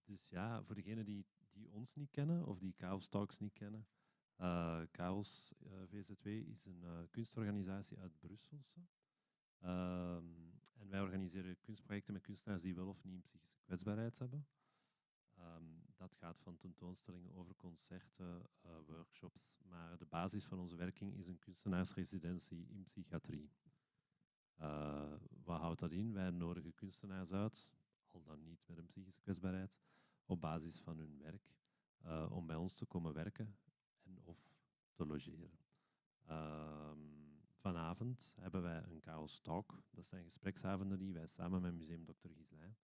Dus ja, voor degenen die ons niet kennen of die KAOS Talks niet kennen. KAOS VZW is een kunstorganisatie uit Brusselse. En wij organiseren kunstprojecten met kunstenaars die wel of niet een psychische kwetsbaarheid hebben. Dat gaat van tentoonstellingen over concerten, workshops. Maar de basis van onze werking is een kunstenaarsresidentie in psychiatrie. Wat houdt dat in? Wij nodigen kunstenaars uit, al dan niet met een psychische kwetsbaarheid, op basis van hun werk, om bij ons te komen werken en of te logeren. Vanavond hebben wij een KAOS Talk. Dat zijn gespreksavonden die wij samen met Museum Dr. Guislain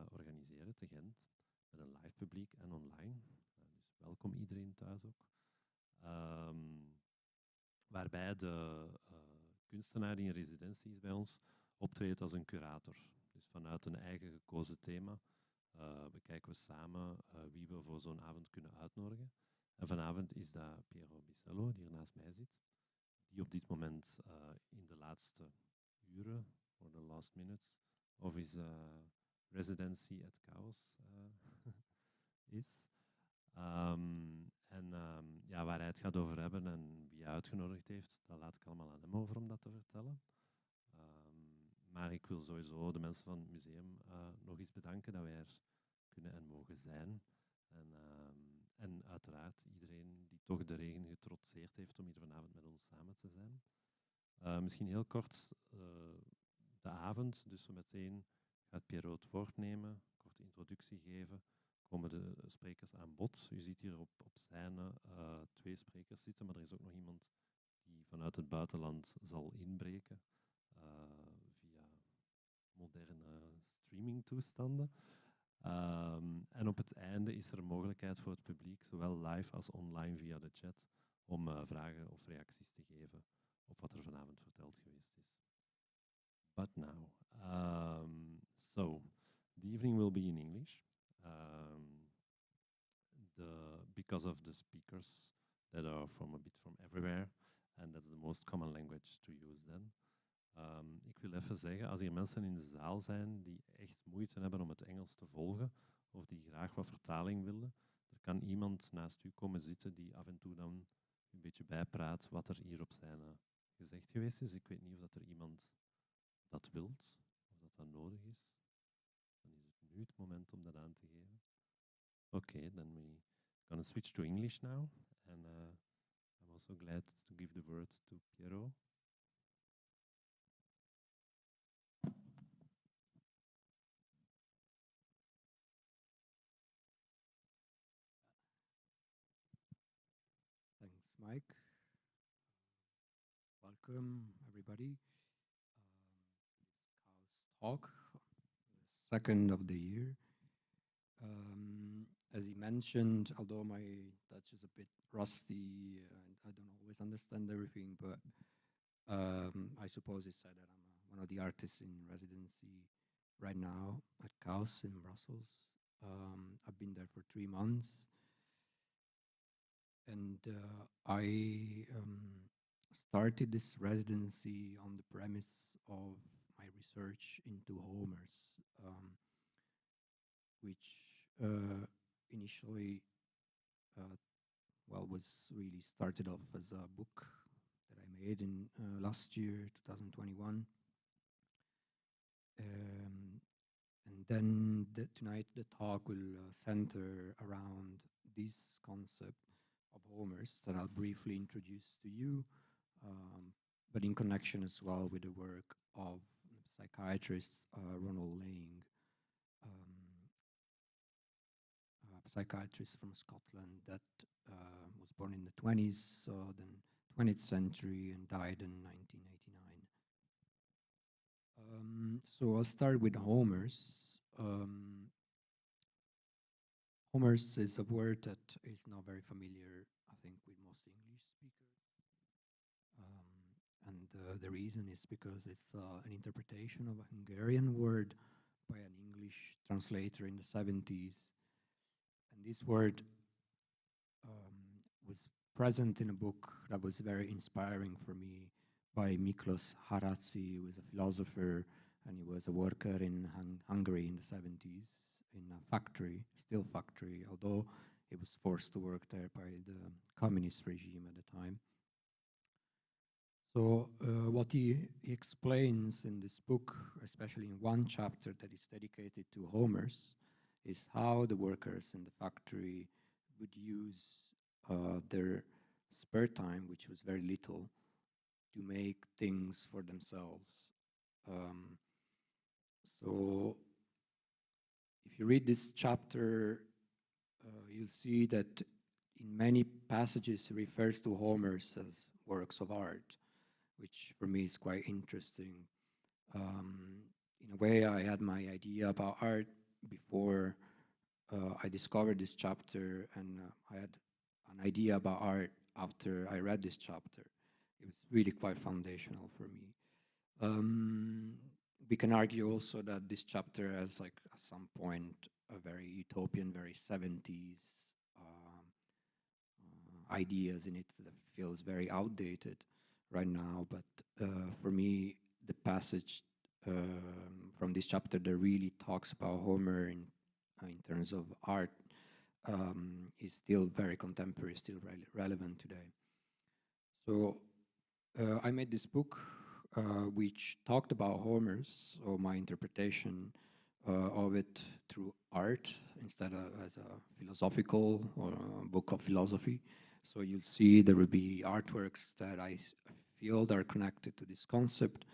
organiseren te Gent. Met een live publiek en online. Dus welkom iedereen thuis ook. Waarbij de kunstenaar die in residentie is bij ons optreedt als een curator. Dus vanuit een eigen gekozen thema bekijken we samen wie we voor zo'n avond kunnen uitnodigen. En vanavond is dat Piero Bisello, die hier naast mij zit, die op dit moment in de laatste uren, voor de last minutes, of is residency at KAOS is. Ja, waar hij het gaat over hebben en wie hij uitgenodigd heeft, dat laat ik allemaal aan hem over om dat te vertellen. Maar ik wil sowieso de mensen van het museum nog eens bedanken dat wij er kunnen en mogen zijn. En uiteraard iedereen die toch de regen getrotseerd heeft om hier vanavond met ons samen te zijn. Misschien heel kort de avond, dus zo meteen gaat Piero het woord nemen, een korte introductie geven, komen de sprekers aan bod. U ziet hier op scène 2 sprekers zitten, maar er is ook nog iemand die vanuit het buitenland zal inbreken via moderne streamingtoestanden. En op het einde is er mogelijkheid voor het publiek, zowel live als online via de chat, om vragen of reacties te geven op wat er vanavond verteld geweest is. But now, so the evening will be in English. Because of the speakers that are from a bit from everywhere, and that's the most common language to use then. Ik wil even zeggen, als hier mensen in de zaal zijn die echt moeite hebben om het Engels te volgen, of die graag wat vertaling willen, er kan iemand naast u komen zitten die af en toe dan een beetje bijpraat wat er hier op zijn gezegd geweest is. Ik weet niet of dat er iemand dat wilt, of dat nodig is. Dan is het nu het moment om dat aan te geven. Okay, then we're going to switch to English now. And I'm also glad to give the word to Piero. Thanks, Mike. Welcome, everybody. This KAOS Talk, the second of the year. As he mentioned, although my Dutch is a bit rusty, I don't always understand everything, but I suppose he said that I'm one of the artists in residency right now at KAOS in Brussels. I've been there for 3 months. And I started this residency on the premise of my research into Homers, which initially, was really started off as a book that I made in last year, 2021. And then tonight the talk will center around this concept of Homers that I'll briefly introduce to you, but in connection as well with the work of psychiatrist Laing, a psychiatrist from Scotland that was born in the 20s, so then 20th century, and died in 1989. So I'll start with Homers. Homers is a word that is not very familiar, I think, with most English speakers. And the reason is because it's an interpretation of a Hungarian word by an English translator in the 70s. And this word was present in a book that was very inspiring for me by Miklós Haraszti, who is a philosopher and he was a worker in Hungary in the 70s in a factory, steel factory, although he was forced to work there by the communist regime at the time. So what he explains in this book, especially in one chapter that is dedicated to Homers, is how the workers in the factory would use their spare time, which was very little, to make things for themselves. So if you read this chapter, you'll see that in many passages he refers to Homers as works of art, which for me is quite interesting. In a way, I had my idea about art before I discovered this chapter, and I had an idea about art after I read this chapter. It was really quite foundational for me. We can argue also that this chapter has, like, at some point, a very utopian, very 70s ideas in it that feels very outdated right now. But for me, the passage from this chapter that really talks about Homer in terms of art is still very contemporary, still relevant today. So I made this book which talked about Homer's, or my interpretation of it through art instead of as a philosophical or a book of philosophy. So you'll see there will be artworks that I feel that are connected to this concept,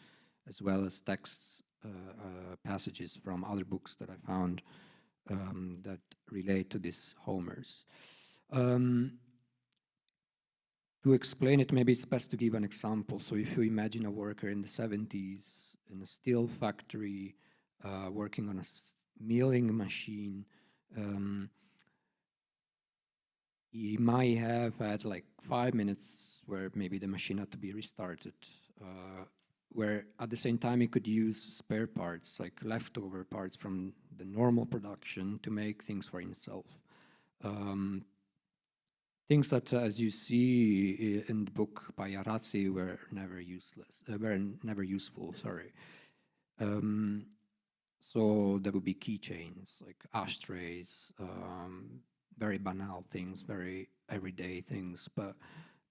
as well as texts, passages from other books that I found that relate to this Homer's. To explain it, maybe it's best to give an example. So if you imagine a worker in the 70s in a steel factory working on a milling machine, he might have had like 5 minutes where maybe the machine had to be restarted, where at the same time he could use spare parts, like leftover parts from the normal production, to make things for himself. Things that, as you see in the book by Haraszti, were never useful. Sorry. So there would be keychains, like ashtrays, very banal things, very everyday things, but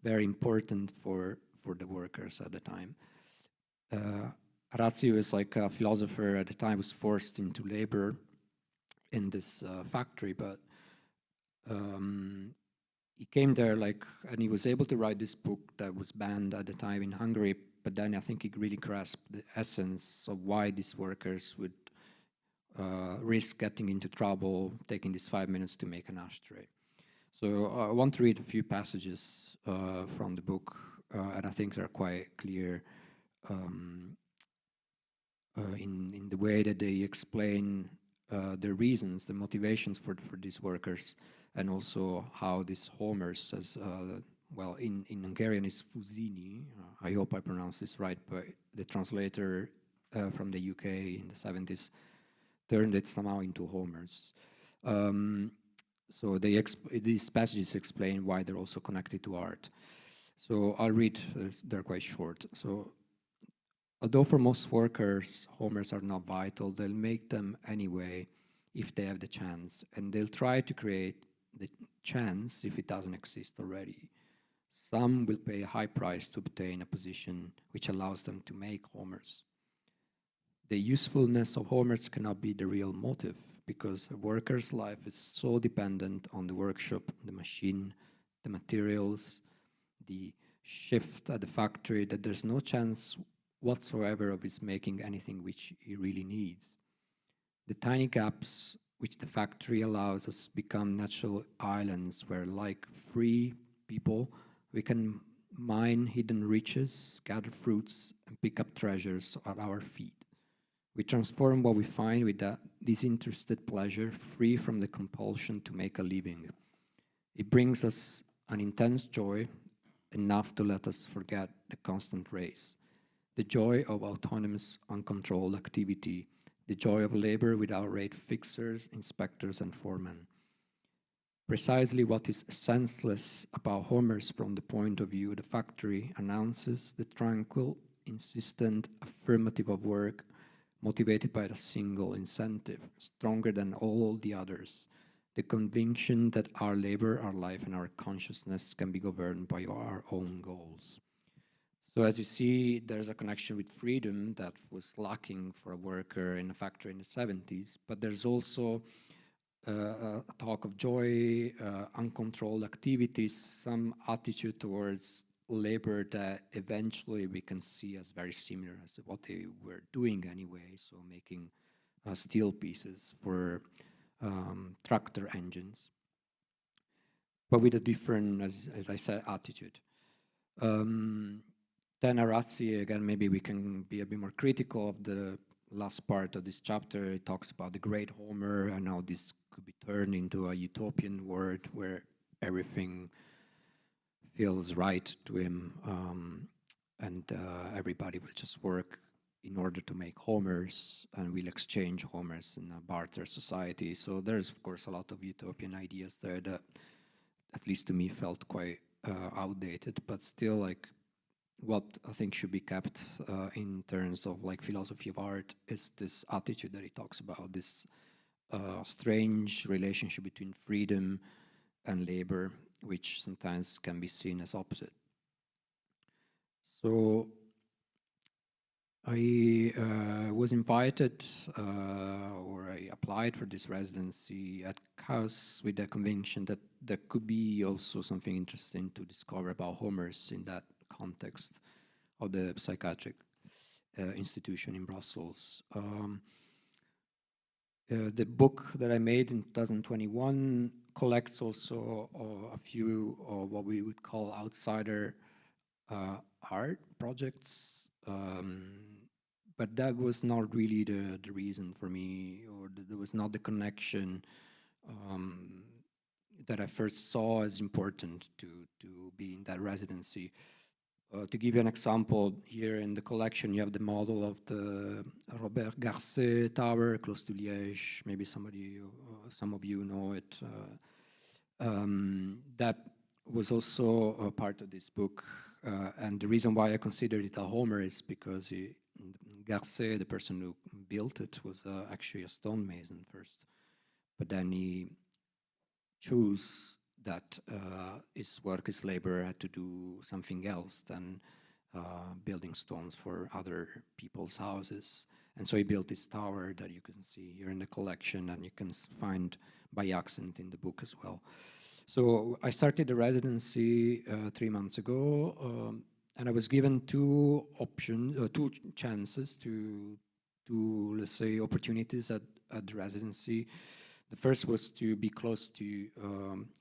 very important for the workers at the time. Haraszti was like a philosopher at the time, was forced into labor in this factory, but he came there and he was able to write this book that was banned at the time in Hungary, but then I think he really grasped the essence of why these workers would risk getting into trouble, taking these 5 minutes to make an ashtray. So I want to read a few passages from the book, and I think they're quite clear in the way that they explain the reasons, the motivations for these workers, and also how this Homers, as well, in Hungarian is Fuzini. I hope I pronounced this right, but the translator from the UK in the 70s turned it somehow into Homers. So these passages explain why they're also connected to art. So I'll read, they're quite short. So, although for most workers, Homers are not vital, they'll make them anyway if they have the chance, and they'll try to create the chance if it doesn't exist already. Some will pay a high price to obtain a position which allows them to make Homers. The usefulness of Homers cannot be the real motive, because a worker's life is so dependent on the workshop, the machine, the materials, the shift at the factory, that there's no chance whatsoever of his making anything which he really needs. The tiny gaps which the factory allows us become natural islands where, like free people, we can mine hidden riches, gather fruits, and pick up treasures at our feet. We transform what we find with that disinterested pleasure, free from the compulsion to make a living. It brings us an intense joy, enough to let us forget the constant race. The joy of autonomous, uncontrolled activity, the joy of labor without rate fixers, inspectors, and foremen. Precisely what is senseless about Homers from the point of view of the factory announces the tranquil, insistent affirmative of work, motivated by a single incentive, stronger than all the others, the conviction that our labor, our life, and our consciousness can be governed by our own goals. So as you see, there's a connection with freedom that was lacking for a worker in a factory in the 70s, but there's also a talk of joy, uncontrolled activities, some attitude towards labor that eventually we can see as very similar as what they were doing anyway, so making steel pieces for tractor engines, but with a different, as I said, attitude. Then Haraszti, again, maybe we can be a bit more critical of the last part of this chapter. It talks about the great Homer and how this could be turned into a utopian world where everything feels right to him, and everybody will just work in order to make Homers, and we'll exchange Homers in a barter society. So there's, of course, a lot of utopian ideas there that, at least to me, felt quite outdated, but still, like, what I think should be kept in terms of like philosophy of art is this attitude that he talks about, this strange relationship between freedom and labor, which sometimes can be seen as opposite. So I was invited, or I applied for this residency at KAOS with the conviction that there could be also something interesting to discover about Homers in that context of the psychiatric institution in Brussels. The book that I made in 2021 collects also a few of what we would call outsider art projects, but that was not really the reason for me, or there was not the connection that I first saw as important to be in that residency. To give you an example, here in the collection you have the model of the Robert Garcet Tower close to Liège. Maybe some of you know it. That was also a part of this book, and the reason why I considered it a Homer is because Garcet, the person who built it, was actually a stonemason first, but then he chose that his work, his labor, had to do something else than building stones for other people's houses. And so he built this tower that you can see here in the collection, and you can find by accident in the book as well. So I started the residency 3 months ago, and I was given two chances to let's say, opportunities at the residency. The first was to be close to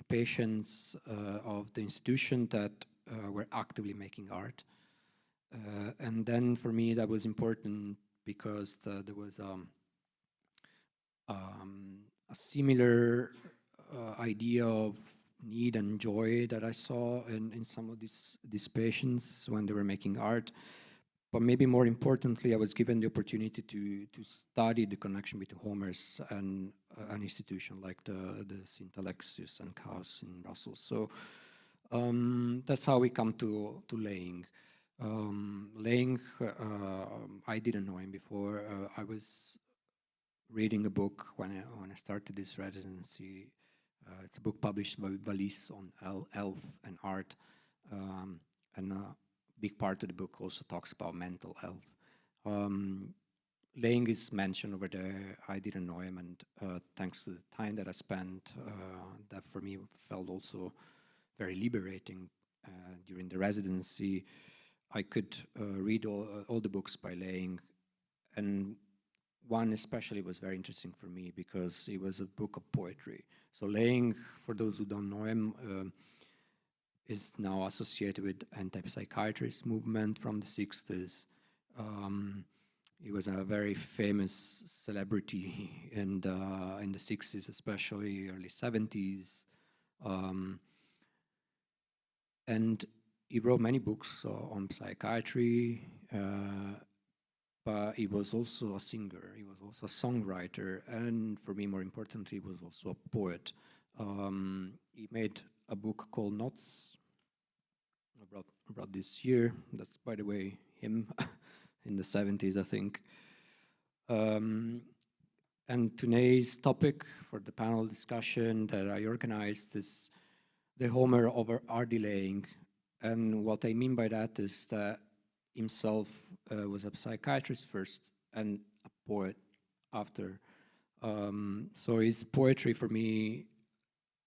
patients of the institution that were actively making art. And then for me that was important because there was a similar idea of need and joy that I saw in some of these patients when they were making art. But maybe more importantly, I was given the opportunity to study the connection between Homers and an institution like the Sint Alexius and KAOS in Brussels. So that's how we come to Laing. Laing, I didn't know him before. I was reading a book when I started this residency. It's a book published by Valise on health and art, and big part of the book also talks about mental health. Laing is mentioned over there. I didn't know him, and thanks to the time that I spent, that for me felt also very liberating during the residency. I could read all the books by Laing, and one especially was very interesting for me because it was a book of poetry. So Laing, for those who don't know him, is now associated with anti-psychiatrist movement from the 60s. He was a very famous celebrity in the 60s, especially early 70s. And he wrote many books on psychiatry, but he was also a singer, he was also a songwriter, and for me, more importantly, he was also a poet. He made a book called Notes. I brought this here. That's, by the way, him in the 70s, I think. And today's topic for the panel discussion that I organized is the Homer of R.D. Laing. And what I mean by that is that himself was a psychiatrist first and a poet after. So his poetry for me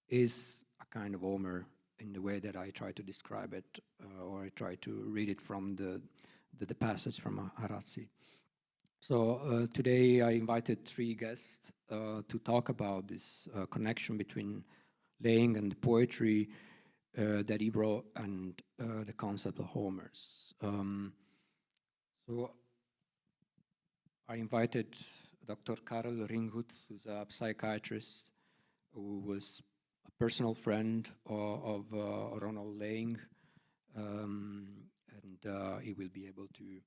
is a kind of Homer in the way that I try to describe it, or I try to read it from the passage from Haraszti. So today I invited three guests to talk about this connection between Laing and the poetry that he wrote and the concept of Homers. So I invited Dr. Karel Ringhout, who's a psychiatrist who was a personal friend of Ronald Laing, and he will be able to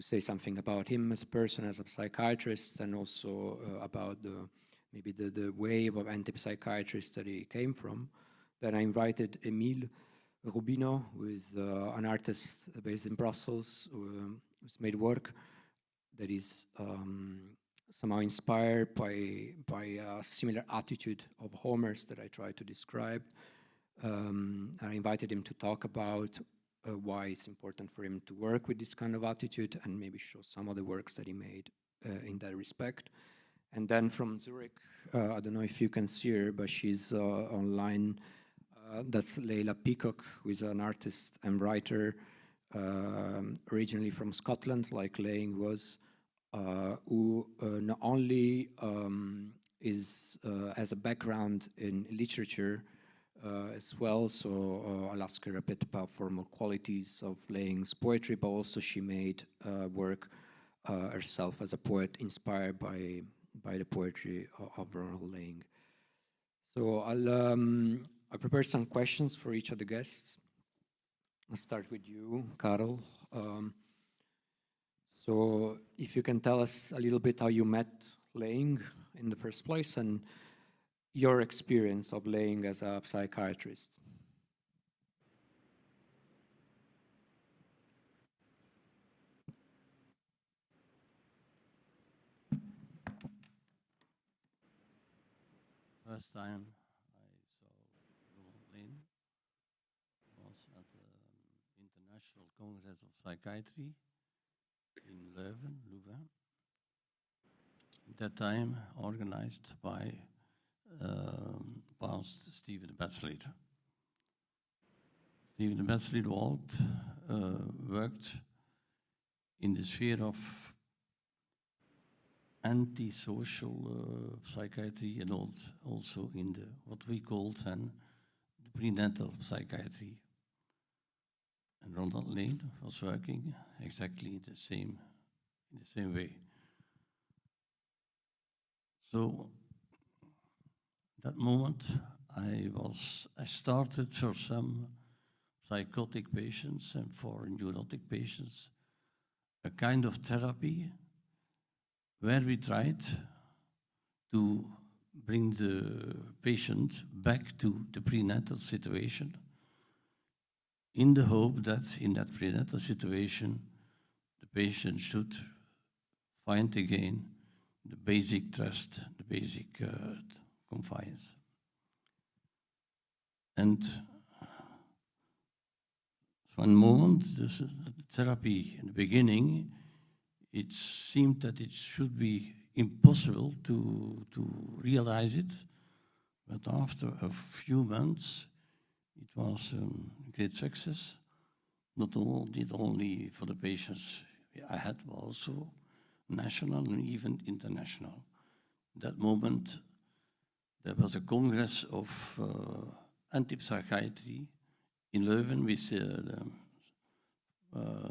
say something about him as a person, as a psychiatrist, and also about maybe the wave of anti-psychiatrists that he came from. Then I invited Emile Rubino, who is an artist based in Brussels, who's made work that is somehow inspired by a similar attitude of Homer's that I try to describe. I invited him to talk about why it's important for him to work with this kind of attitude and maybe show some of the works that he made in that respect. And then from Zurich, I don't know if you can see her, but she's online. That's Leila Peacock, who is an artist and writer, originally from Scotland, like Laing was, who not only has a background in literature as well, so I'll ask her a bit about formal qualities of Laing's poetry, but also she made work herself as a poet inspired by the poetry of Ronald Laing. So I prepared some questions for each of the guests. I'll start with you, Karel. So if you can tell us a little bit how you met Laing in the first place and your experience of Laing as a psychiatrist. First time I saw Ronald Laing was at the International Congress of Psychiatry in Louvain. At that time, organized by past Stephen Batsleer. Stephen Batsleer worked in the sphere of anti-social psychiatry and also in the what we call then the prenatal psychiatry. And Ronald Laing was working exactly in the same way. So that moment I started for some psychotic patients and for neurotic patients a kind of therapy where we tried to bring the patient back to the prenatal situation in the hope that in that prenatal situation the patient should find again the basic trust, the basic confiance. And one moment, the therapy in the beginning, it seemed that it should be impossible to realize it, but after a few months, it was a great success, not only for the patients I had, but also national and even international. That moment, there was a congress of anti-psychiatry in Leuven with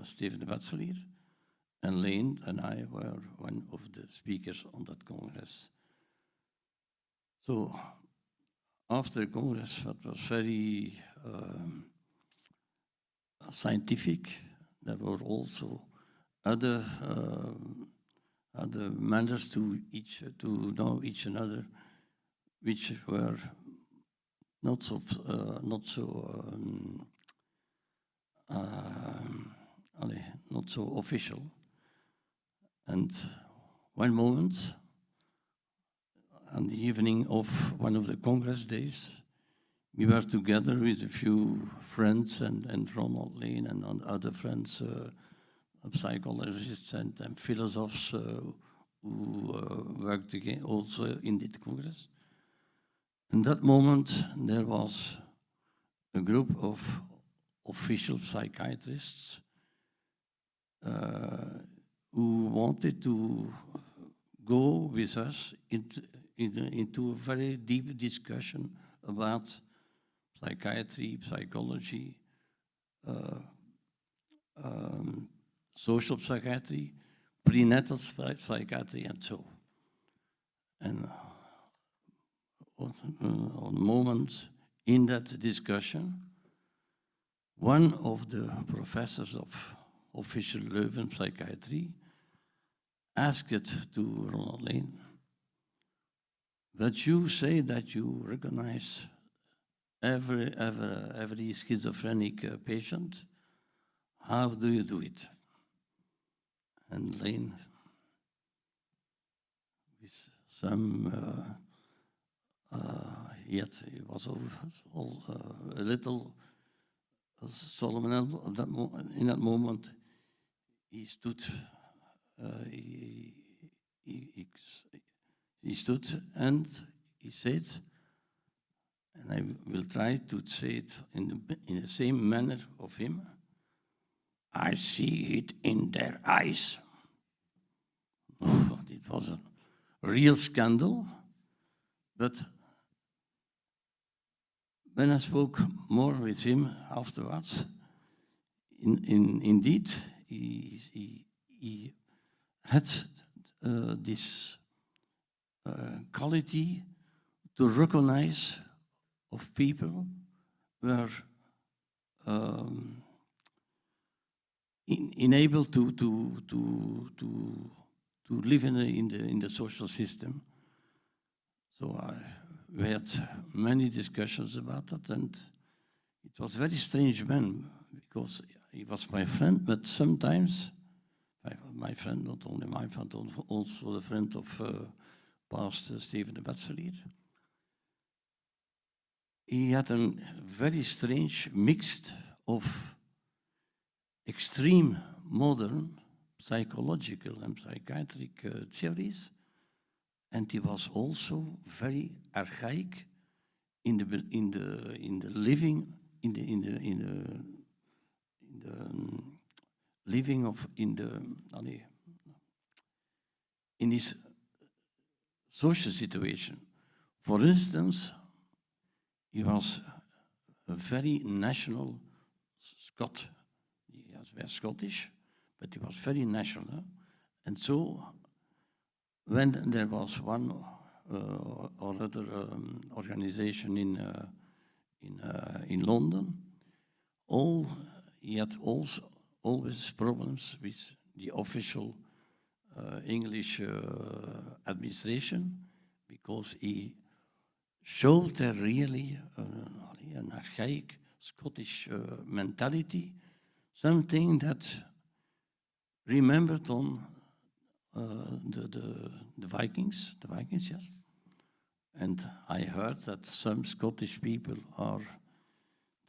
Stephen Batsleer, and Laing and I were one of the speakers on that congress. So after the congress, that was very scientific. There were also other manners to know each another, which were not so official. And one moment, on the evening of one of the Congress days, we were together with a few friends and Ronald Laing and other friends, psychologists and philosophers who worked again also in the Congress. In that moment, there was a group of official psychiatrists who wanted to go with us into a very deep discussion about psychiatry, psychology, social psychiatry, prenatal psychiatry, and so. And on moment in that discussion, one of the professors of official Leuven psychiatry asked to Ronald Laing, but you say that you recognize every schizophrenic patient. How do you do it? And Laing, with some, yet he was a little solemn in that moment. He stood. He stood and he said, and I will try to say it in the same manner of him, I see it in their eyes. It was a real scandal, but when I spoke more with him afterwards, indeed, he had this quality to recognize of people were unable to live in the social system. So we had many discussions about that, and it was a very strange man because he was my friend, but sometimes my friend, not only my friend, also the friend of Pastor Steven de Batselier. He had a very strange mix of extreme modern psychological and psychiatric theories, and he was also very archaic in the living in his social situation. For instance, he was a very national Scot. He was Scottish, but he was very national. And so, when there was one or other organization in London, he had also always problems with the official English administration, because he showed there really an archaic Scottish mentality, something that remembered on the Vikings, yes. And I heard that some Scottish people are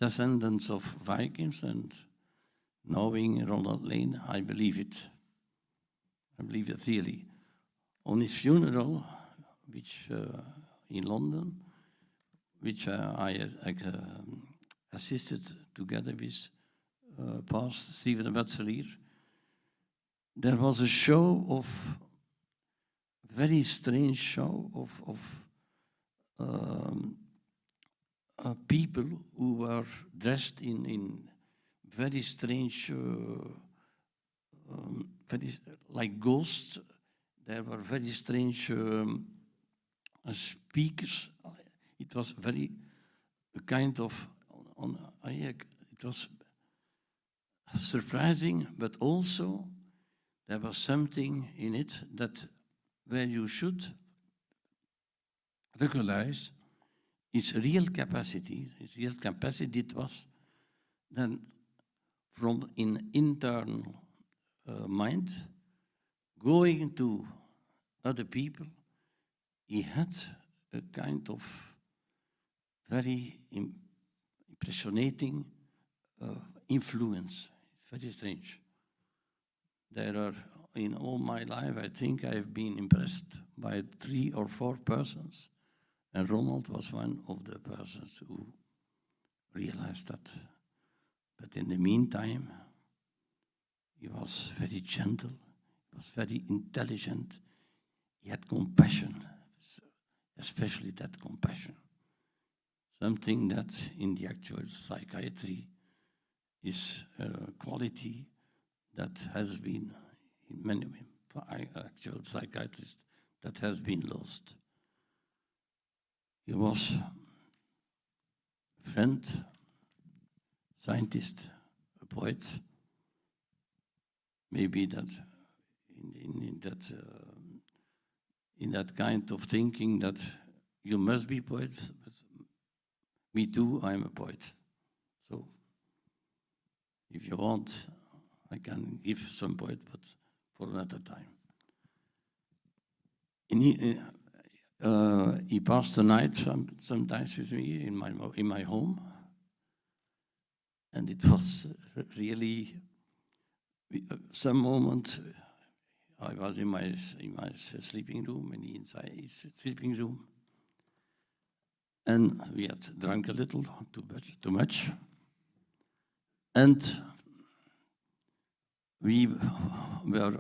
descendants of Vikings, and knowing Ronald Laing, I believe it. I believe it really. On his funeral, which in London, which I assisted together with Pastor Steven de Batselier, there was a show of, very strange show of people who were dressed in very strange, like ghosts. There were very strange speakers. It was very a kind of, it was surprising, but also there was something in it that where you should recognize its real capacity. Its real capacity it was then from an internal mind going to other people, he had a kind of very impressionating influence. Very strange. There are, in all my life, I think I've been impressed by 3 or 4 persons, and Ronald was one of the persons who realized that. But in the meantime, he was very gentle, he was very intelligent, he had compassion, especially that compassion. Something that in the actual psychiatry is a quality that has been, in many actual psychiatrists, that has been lost. He was a friend, scientist, a poet. Maybe that in that kind of thinking that you must be poet, but me too, I'm a poet. So if you want, I can give some poet, but for another time. He passed the night sometimes with me in my home, and it was really some moment. I was in my sleeping room, and he inside his sleeping room, and we had drunk a little, too much, and we were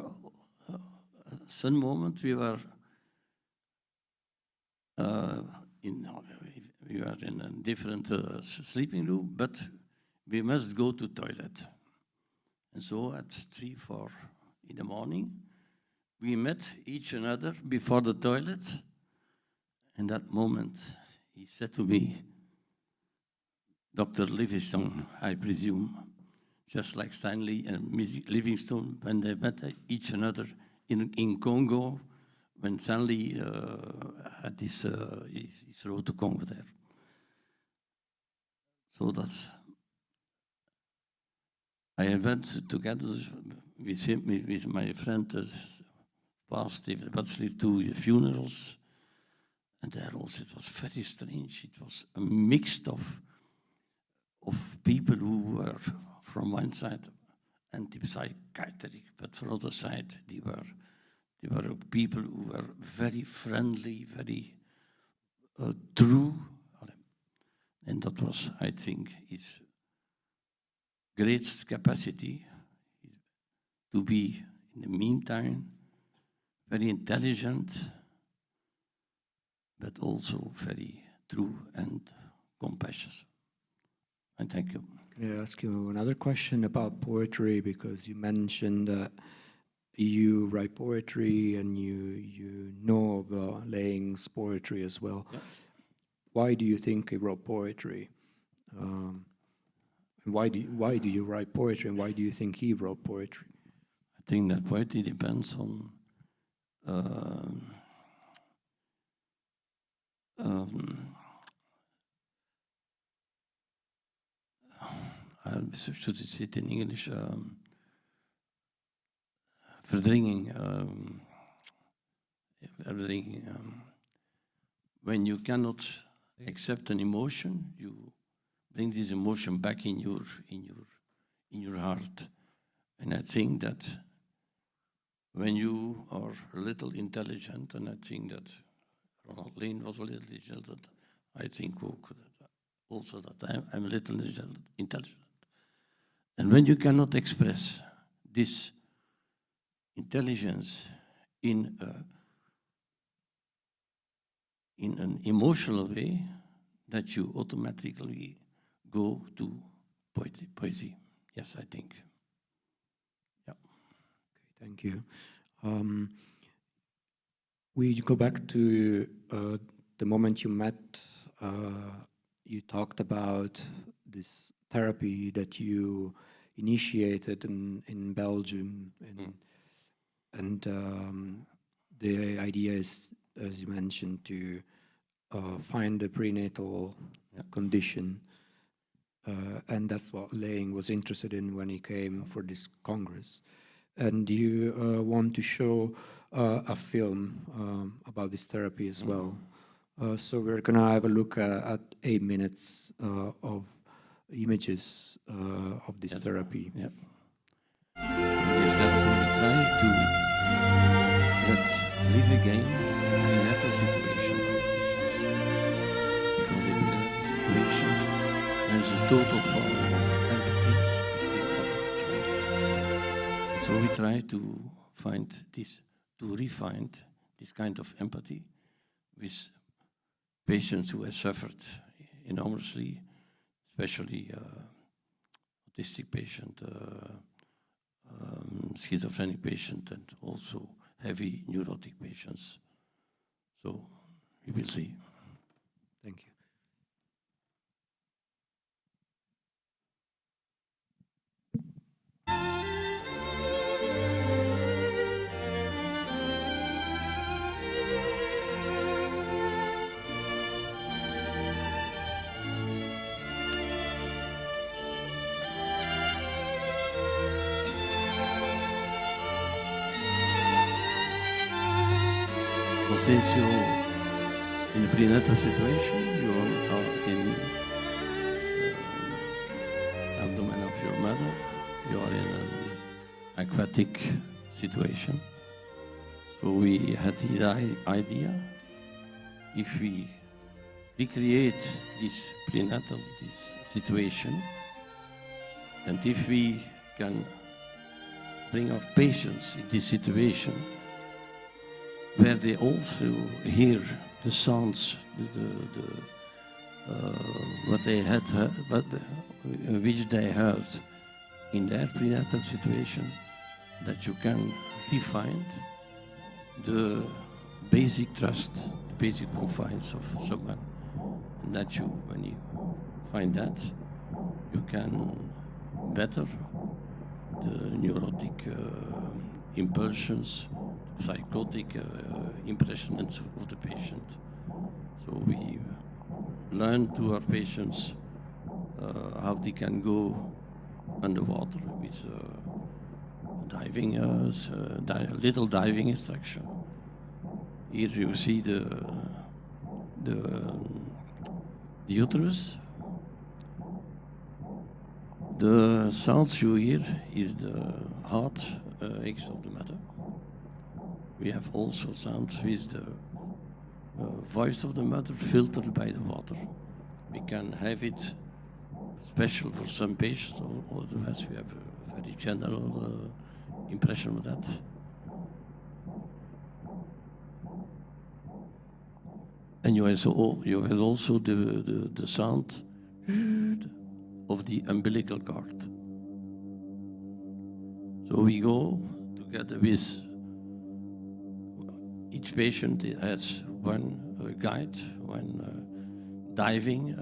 some moment we were in a different sleeping room, but we must go to toilet. And so at 3, 4 in the morning, we met each another before the toilet. And that moment, he said to me, Dr. Livingstone, I presume, just like Stanley and Livingstone, when they met each another in Congo, when Stanley had his road to Congo there. So that's, I went together with him, with my friend, past to the funerals, and there also it was very strange. It was a mix of people who were from one side anti-psychiatric, but from the other side they were people who were very friendly, very true, and that was, I think, his greatest capacity to be, in the meantime, very intelligent, but also very true and compassionate. And thank you. Can I ask you another question about poetry? Because you mentioned that you write poetry and you know of Laing's poetry as well. Yeah. Why do you think he wrote poetry? And why do you write poetry, and why do you think he wrote poetry? I think that poetry depends on should I say it in English? Verdringing. When you cannot accept an emotion, you bring this emotion back in your heart. And I think that when you are a little intelligent, and I think that Ronald Laing was a little intelligent, I think also that I'm a little intelligent. And when you cannot express this intelligence in an emotional way, that you automatically go to poesy. Yes, I think. Yeah. Okay, thank you. We go back to the moment you met. You talked about this therapy that you initiated in Belgium, and the idea is, as you mentioned, to find a prenatal condition, and that's what Laing was interested in when he came for this Congress. and you want to show a film about this therapy as well. So we're gonna have a look at 8 minutes of images of this therapy. Yep. Is that we try to live again in that situation because in that situation there's a total fall of empathy between so we try to find this, to refine this kind of empathy with patients who have suffered enormously, especially autistic patient, schizophrenic patient, and also heavy neurotic patients. So we will see. Thank you. Since you're in a prenatal situation, you are in abdomen of your mother, you are in an aquatic situation. So we had the idea, if we recreate this prenatal, this situation, and if we can bring our patients in this situation, where they also hear the sounds, what they had, which they heard in their prenatal situation, that you can refine the basic trust, the basic confines of someone, and that you, when you find that, you can better the neurotic impulsions, psychotic impressions of the patient. So we learn to our patients how they can go underwater with diving, little diving instruction. Here you see the uterus. The sounds you hear is the heart eggs of the mother. We have also sounds with the voice of the mother filtered by the water. We can have it special for some patients, otherwise we have a very general impression of that. And you have also the sound of the umbilical cord. So we go together with each patient has one guide, one diving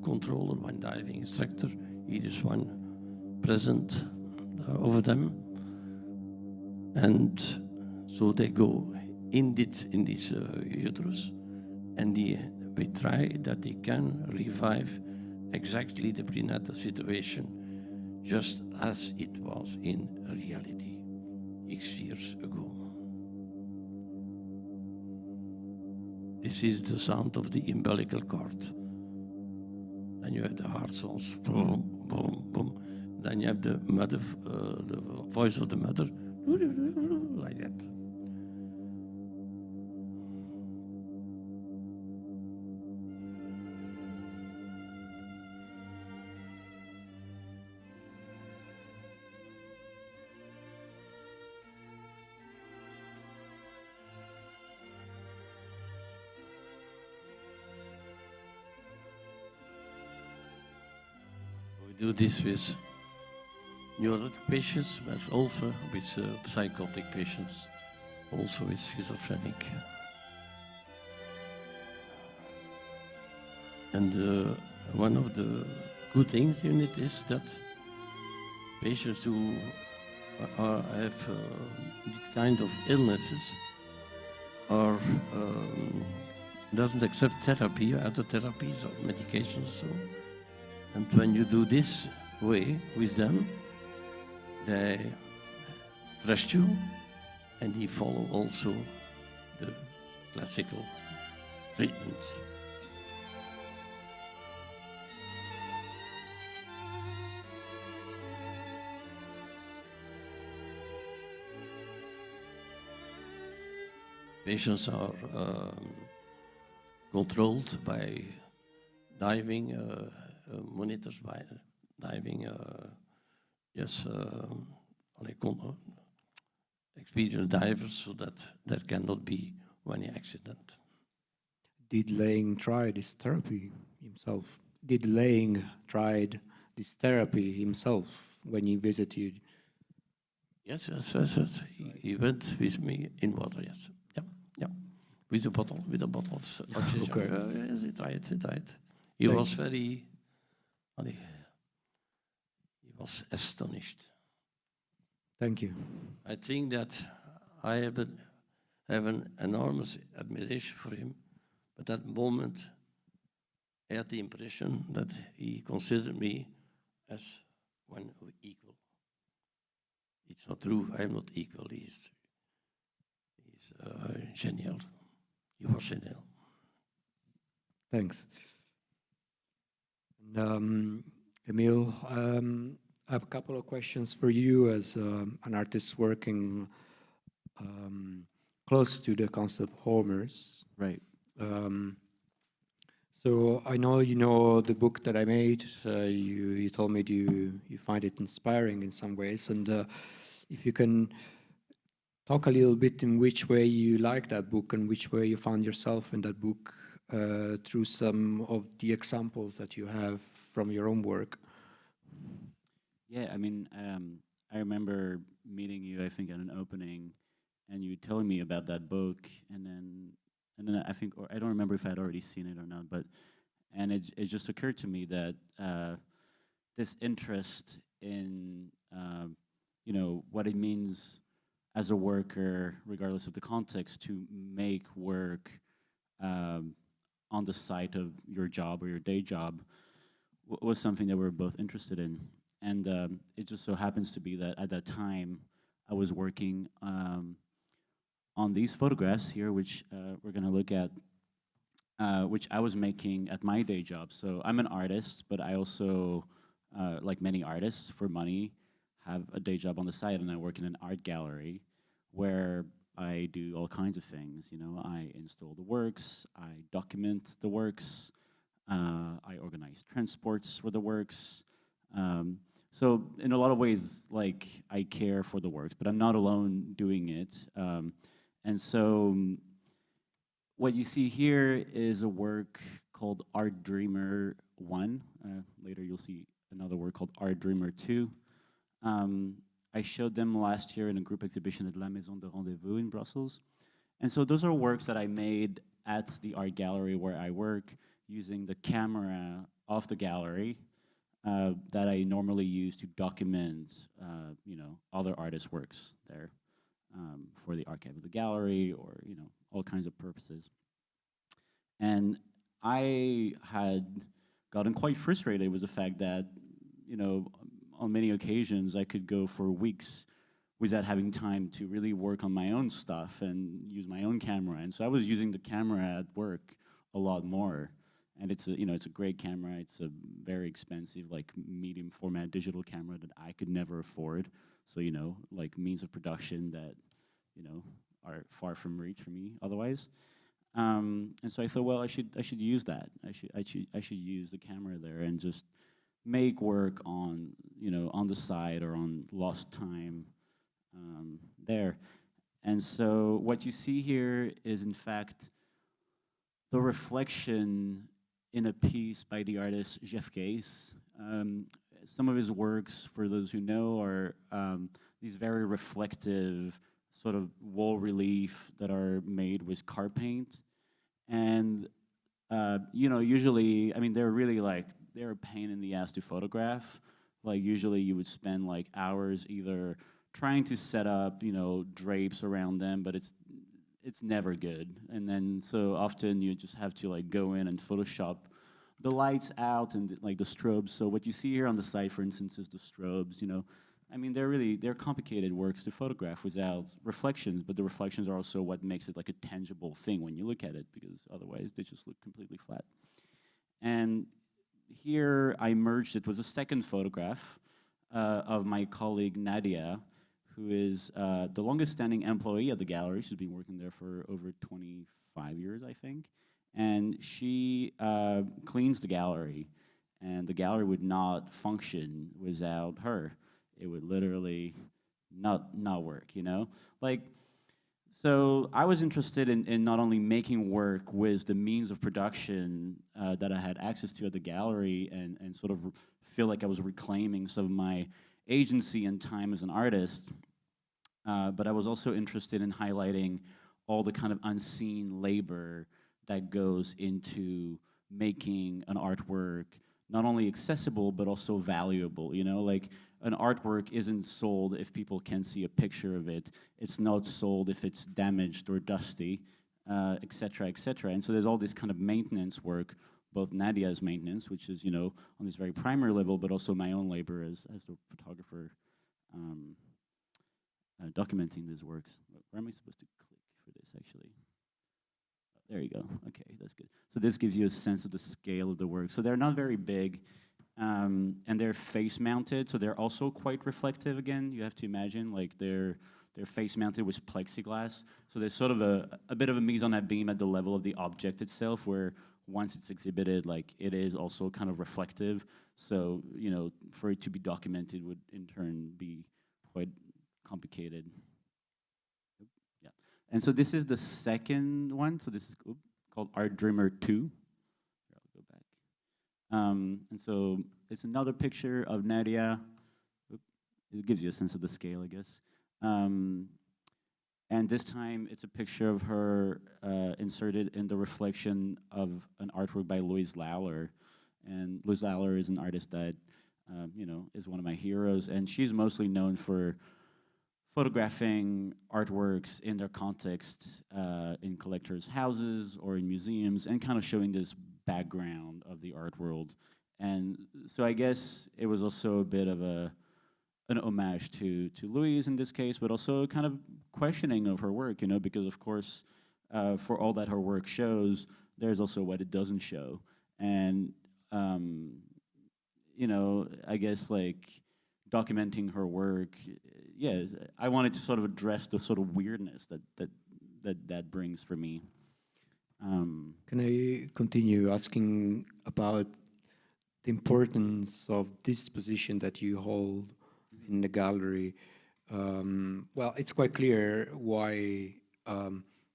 controller, one diving instructor. Here is one present over them. And so they go in this uterus, and we try that they can revive exactly the prenatal situation just as it was in reality X years ago. This is the sound of the umbilical cord. Then you have the heart sounds, boom, boom, boom. Then you have the mother, the voice of the mother, like that. Do this with neurotic patients, but also with psychotic patients, also with schizophrenic. And one of the good things in it is that patients who have this kind of illnesses are doesn't accept therapy, other therapies or medications. So. And when you do this way with them, they trust you, and they follow also the classical treatment. Patients are controlled by diving monitors, by diving, experienced divers, so that there cannot be any accident. Did Laing try this therapy himself? Did Laing tried this therapy himself when he visited? Yes. He went with me in water, yes. Yeah. With a bottle of oxygen. Okay. Yes, he tried. He was very, he was astonished. Thank you. I think that I have an enormous admiration for him. At that moment, I had the impression that he considered me as one equal. It's not true. I am not equal. He's genial. He was genial. Thanks. And, Emile, I have a couple of questions for you as an artist working close to the concept of Homers. Right. So I know you know the book that I made. You told me you find it inspiring in some ways, and if you can talk a little bit in which way you like that book and which way you found yourself in that book through some of the examples that you have from your own work. Yeah, I mean, I remember meeting you, I think, at an opening, and you telling me about that book, and then I think, or I don't remember if I had already seen it or not, but it just occurred to me that this interest in what it means as a worker, regardless of the context, to make work on the side of your job or your day job was something that we were both interested in. And it just so happens to be that at that time I was working on these photographs here, which we're going to look at, which I was making at my day job. So I'm an artist, but I also, like many artists, for money, have a day job on the side, and I work in an art gallery where I do all kinds of things. You know, I install the works, I document the works, I organize transports for the works. So in a lot of ways, like, I care for the works, but I'm not alone doing it. And so what you see here is a work called Art Dreamer 1. Later you'll see another work called Art Dreamer 2. I showed them last year in a group exhibition at La Maison de Rendezvous in Brussels. And so those are works that I made at the art gallery where I work, using the camera of the gallery that I normally use to document, other artists' works there for the archive of the gallery, or all kinds of purposes. And I had gotten quite frustrated with the fact that, on many occasions I could go for weeks without having time to really work on my own stuff and use my own camera. And so I was using the camera at work a lot more. And it's a great camera. It's a very expensive, like, medium format digital camera that I could never afford. So, like, means of production that, are far from reach for me otherwise. And so I thought, well, I should use that. I should use the camera there and just make work on, on the side or on lost time there. And so what you see here is, in fact, the reflection in a piece by the artist Jeff Case. Some of his works, for those who know, are these very reflective sort of wall relief that are made with car paint. And, usually, I mean, they're really they're a pain in the ass to photograph. Like, usually you would spend like hours either trying to set up, drapes around them, but it's never good. And then so often you just have to go in and Photoshop the lights out and the strobes. So what you see here on the side, for instance, is the strobes. I mean, they're complicated works to photograph without reflections, but the reflections are also what makes it like a tangible thing when you look at it, because otherwise they just look completely flat. And here I merged it with a second photograph of my colleague Nadia, who is the longest standing employee at the gallery. She's been working there for over 25 years, I think. And she cleans the gallery, and the gallery would not function without her. It would literally not work, you know? Like, so I was interested in not only making work with the means of production that I had access to at the gallery and sort of feel like I was reclaiming some of my agency and time as an artist, but I was also interested in highlighting all the kind of unseen labor that goes into making an artwork not only accessible but also valuable, you know? Like, an artwork isn't sold if people can see a picture of it. It's not sold if it's damaged or dusty, et cetera, et cetera. And so there's all this kind of maintenance work, both Nadia's maintenance, which is, you know, on this very primary level, but also my own labor as the photographer documenting these works. Where am I supposed to click for this, actually? There you go. Okay, that's good. So this gives you a sense of the scale of the work. So they're not very big. And they're face-mounted, so they're also quite reflective. Again, you have to imagine, like, they're face-mounted with plexiglass. So there's sort of a bit of a mise en abîme at the level of the object itself, where once it's exhibited, like, it is also kind of reflective. So, you know, for it to be documented would in turn be quite complicated. Yeah. And so this is the second one. So this is called Art Dreamer 2. And so it's another picture of Nadia. It gives you a sense of the scale, I guess. And this time it's a picture of her inserted in the reflection of an artwork by Louise Lawler. And Louise Lawler is an artist that, you know, is one of my heroes. And she's mostly known for photographing artworks in their context in collectors' houses or in museums, and kind of showing this background of the art world. And so I guess it was also a bit of an homage to Louise in this case, but also kind of questioning of her work, you know, because of course, for all that her work shows, there's also what it doesn't show. And, you know, I guess like documenting her work, yeah, I wanted to sort of address the sort of weirdness that brings for me. Can I continue asking about the importance of this position that you hold in the gallery? Well, it's quite clear why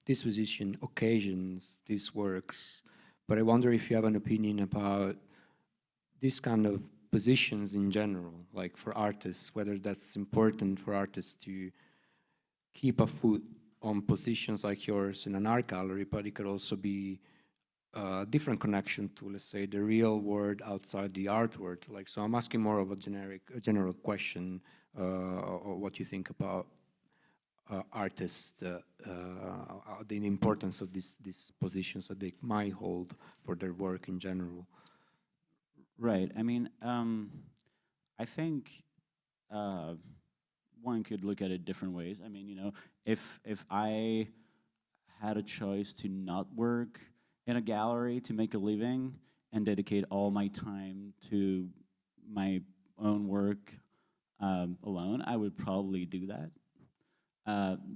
this position occasions these works, but I wonder if you have an opinion about this kind of positions in general, like for artists, whether that's important for artists to keep a foot on positions like yours in an art gallery, but it could also be a different connection to, let's say, the real world outside the art world. Like, so I'm asking more of a general question, or what you think about artists, the importance of these positions that they might hold for their work in general. Right. I mean, I think one could look at it different ways. I mean, you know, if I had a choice to not work in a gallery to make a living and dedicate all my time to my own work alone, I would probably do that.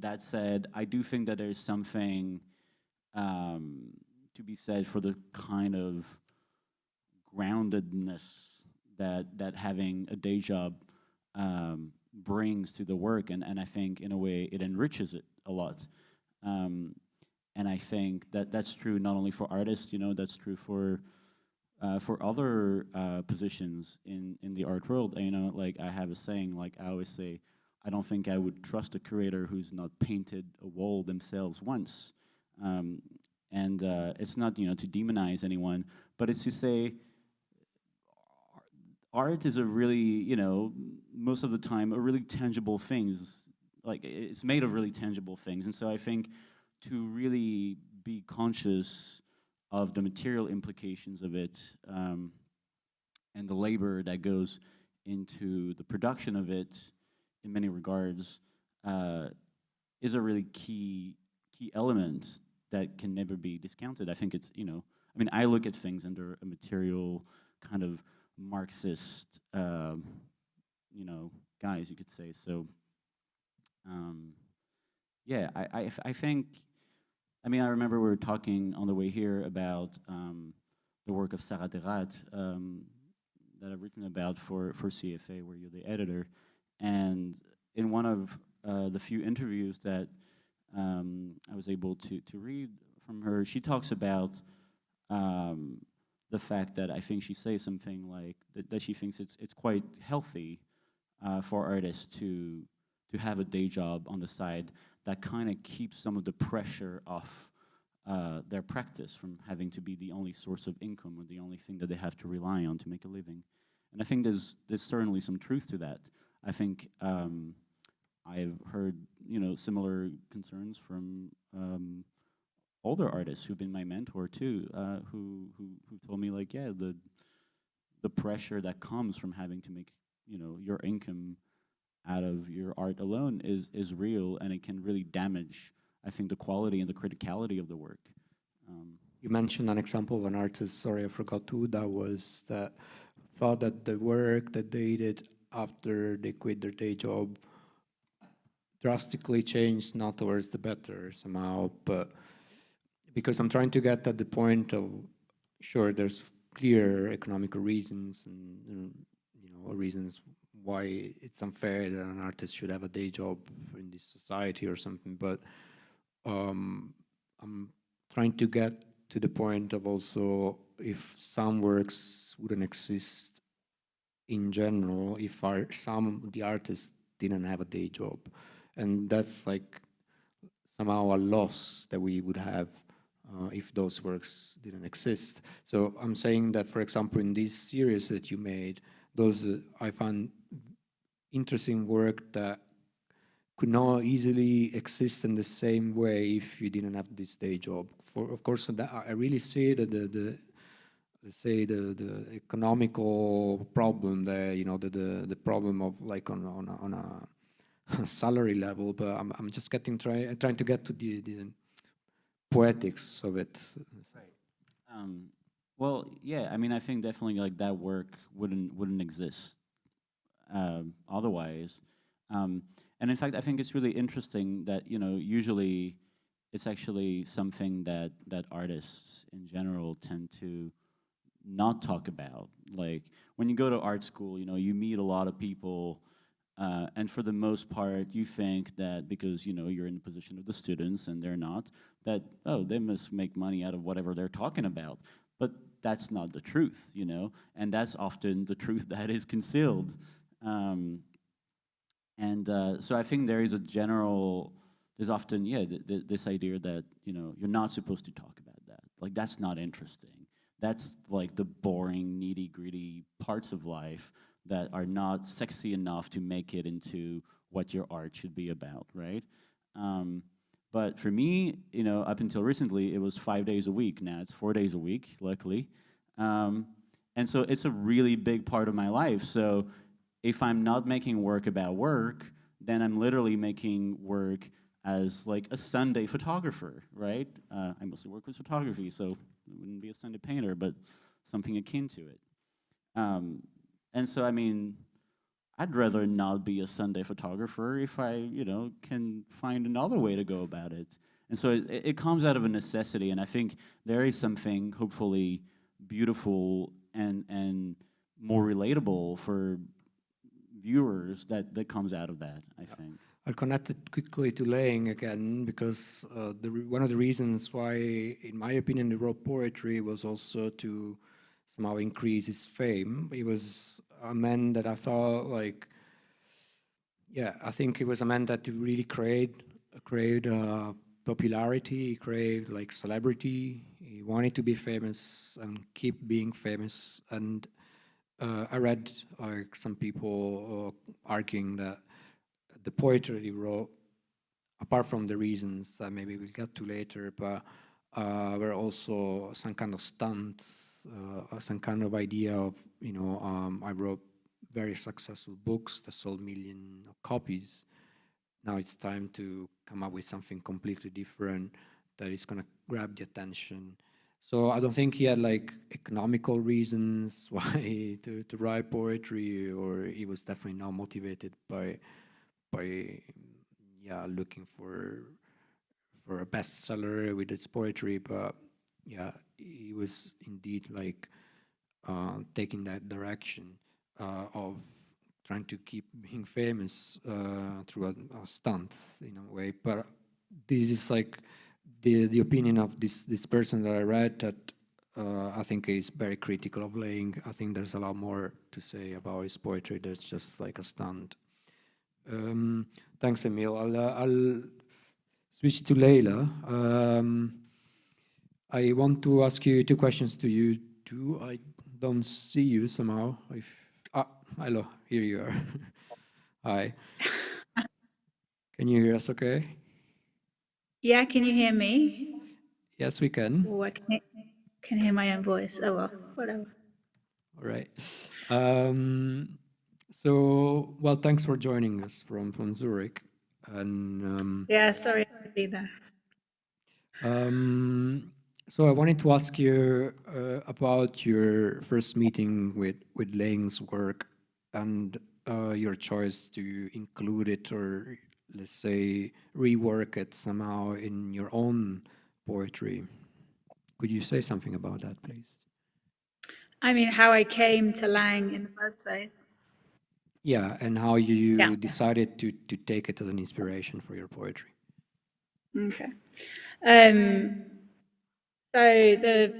That said, I do think that there's something to be said for the kind of groundedness that having a day job brings to the work, and I think in a way it enriches it a lot. And I think that that's true not only for artists, you know, that's true for other positions in the art world. And, you know, like I have a saying, like I always say, I don't think I would trust a curator who's not painted a wall themselves once. And it's not, you know, to demonize anyone, but it's to say art is a really, you know, most of the time, a really tangible things. Like, it's made of really tangible things. And so I think to really be conscious of the material implications of it and the labor that goes into the production of it in many regards, is a really key element that can never be discounted. I think it's, I mean, I look at things under a material kind of Marxist, guise, you could say. So, yeah, I think, I mean, I remember we were talking on the way here about the work of Sarah Derat that I've written about for CFA, where you're the editor. And in one of the few interviews that I was able to read from her, she talks about the fact that I think she says something like that she thinks it's quite healthy for artists to have a day job on the side that kind of keeps some of the pressure off their practice from having to be the only source of income or the only thing that they have to rely on to make a living. And I think there's certainly some truth to that. I think I've heard similar concerns from older artists who've been my mentor too, who told me like, yeah, the pressure that comes from having to make your income out of your art alone is real, and it can really damage, I think, the quality and the criticality of the work. You mentioned an example of an artist, sorry, I forgot who that was, that thought that the work that they did after they quit their day job drastically changed, not towards the better somehow, but because I'm trying to get at the point of, sure, there's clear economical reasons and reasons why it's unfair that an artist should have a day job in this society or something, but I'm trying to get to the point of also if some works wouldn't exist in general if the artists didn't have a day job, and that's like somehow a loss that we would have if those works didn't exist. So I'm saying that, for example, in this series that you made, those I found interesting work that could not easily exist in the same way if you didn't have this day job. Of course, that I really see that let's say the economical problem there, the problem of like on a salary level. But I'm just trying to get to the poetics of it. Right. Well, yeah. I mean, I think definitely like that work wouldn't exist otherwise. And in fact, I think it's really interesting that usually it's actually something that artists in general tend to not talk about. Like when you go to art school, you meet a lot of people, and for the most part, you think that because you're in the position of the students and they're not, that they must make money out of whatever they're talking about. But that's not the truth, and that's often the truth that is concealed. So I think there's often, this idea that, you're not supposed to talk about that. Like, that's not interesting. That's like the boring, nitty-gritty parts of life that are not sexy enough to make it into what your art should be about, right? But for me, up until recently, it was 5 days a week. Now it's 4 days a week, luckily. And so it's a really big part of my life. So if I'm not making work about work, then I'm literally making work as like a Sunday photographer, right? I mostly work with photography, so it wouldn't be a Sunday painter, but something akin to it. And so, I mean, I'd rather not be a Sunday photographer if I, can find another way to go about it. And so it comes out of a necessity, and I think there is something hopefully beautiful and more relatable for viewers that comes out of that, I think. I'll connect it quickly to Laing again, because one of the reasons why, in my opinion, he wrote poetry was also to somehow increase his fame. He was a man that I thought, like, I think he was a man that really craved popularity, he craved like celebrity, he wanted to be famous and keep being famous. And I read some people arguing that the poetry he wrote, apart from the reasons that maybe we'll get to later, but were also some kind of stunt, some kind of idea of, I wrote very successful books that sold millions of copies. Now it's time to come up with something completely different that is going to grab the attention. So I don't think he had like economical reasons why to write poetry, or he was definitely not motivated by yeah, looking for a bestseller with its poetry. But yeah, he was indeed like taking that direction of trying to keep being famous through a stunt in a way. But this is like the opinion of this person that I read, that I think is very critical of Laing. I think there's a lot more to say about his poetry that's just like a stunt. Thanks, Emil. I'll switch to Leila. I want to ask you two questions to you too. I don't see you somehow. Hello, here you are. Hi. Can you hear us okay? Yeah, can you hear me? Yes, we can. Oh, I can hear my own voice. Oh, well, whatever. All right. So, well, thanks for joining us from Zurich. And yeah, sorry to be there. So I wanted to ask you about your first meeting with Laing's work and your choice to include it, or let's say rework it somehow in your own poetry. Could you say something about that, please? I mean, how I came to Laing in the first place. Yeah, and how you decided to take it as an inspiration for your poetry. Okay. So the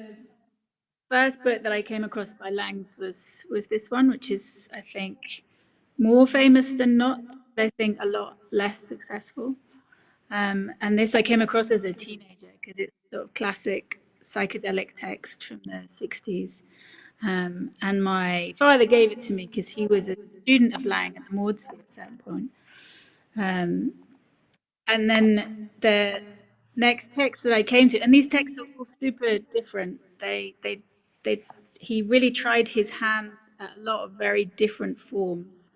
first book that I came across by Laing's was this one, which is, I think, more famous than not, but I think a lot less successful. And this I came across as a teenager because it's sort of classic psychedelic text from the 60s. And my father gave it to me because he was a student of Laing at the Maudsley at a certain point. And then the next text that I came to, and these texts are all super different. He really tried his hand at a lot of very different forms,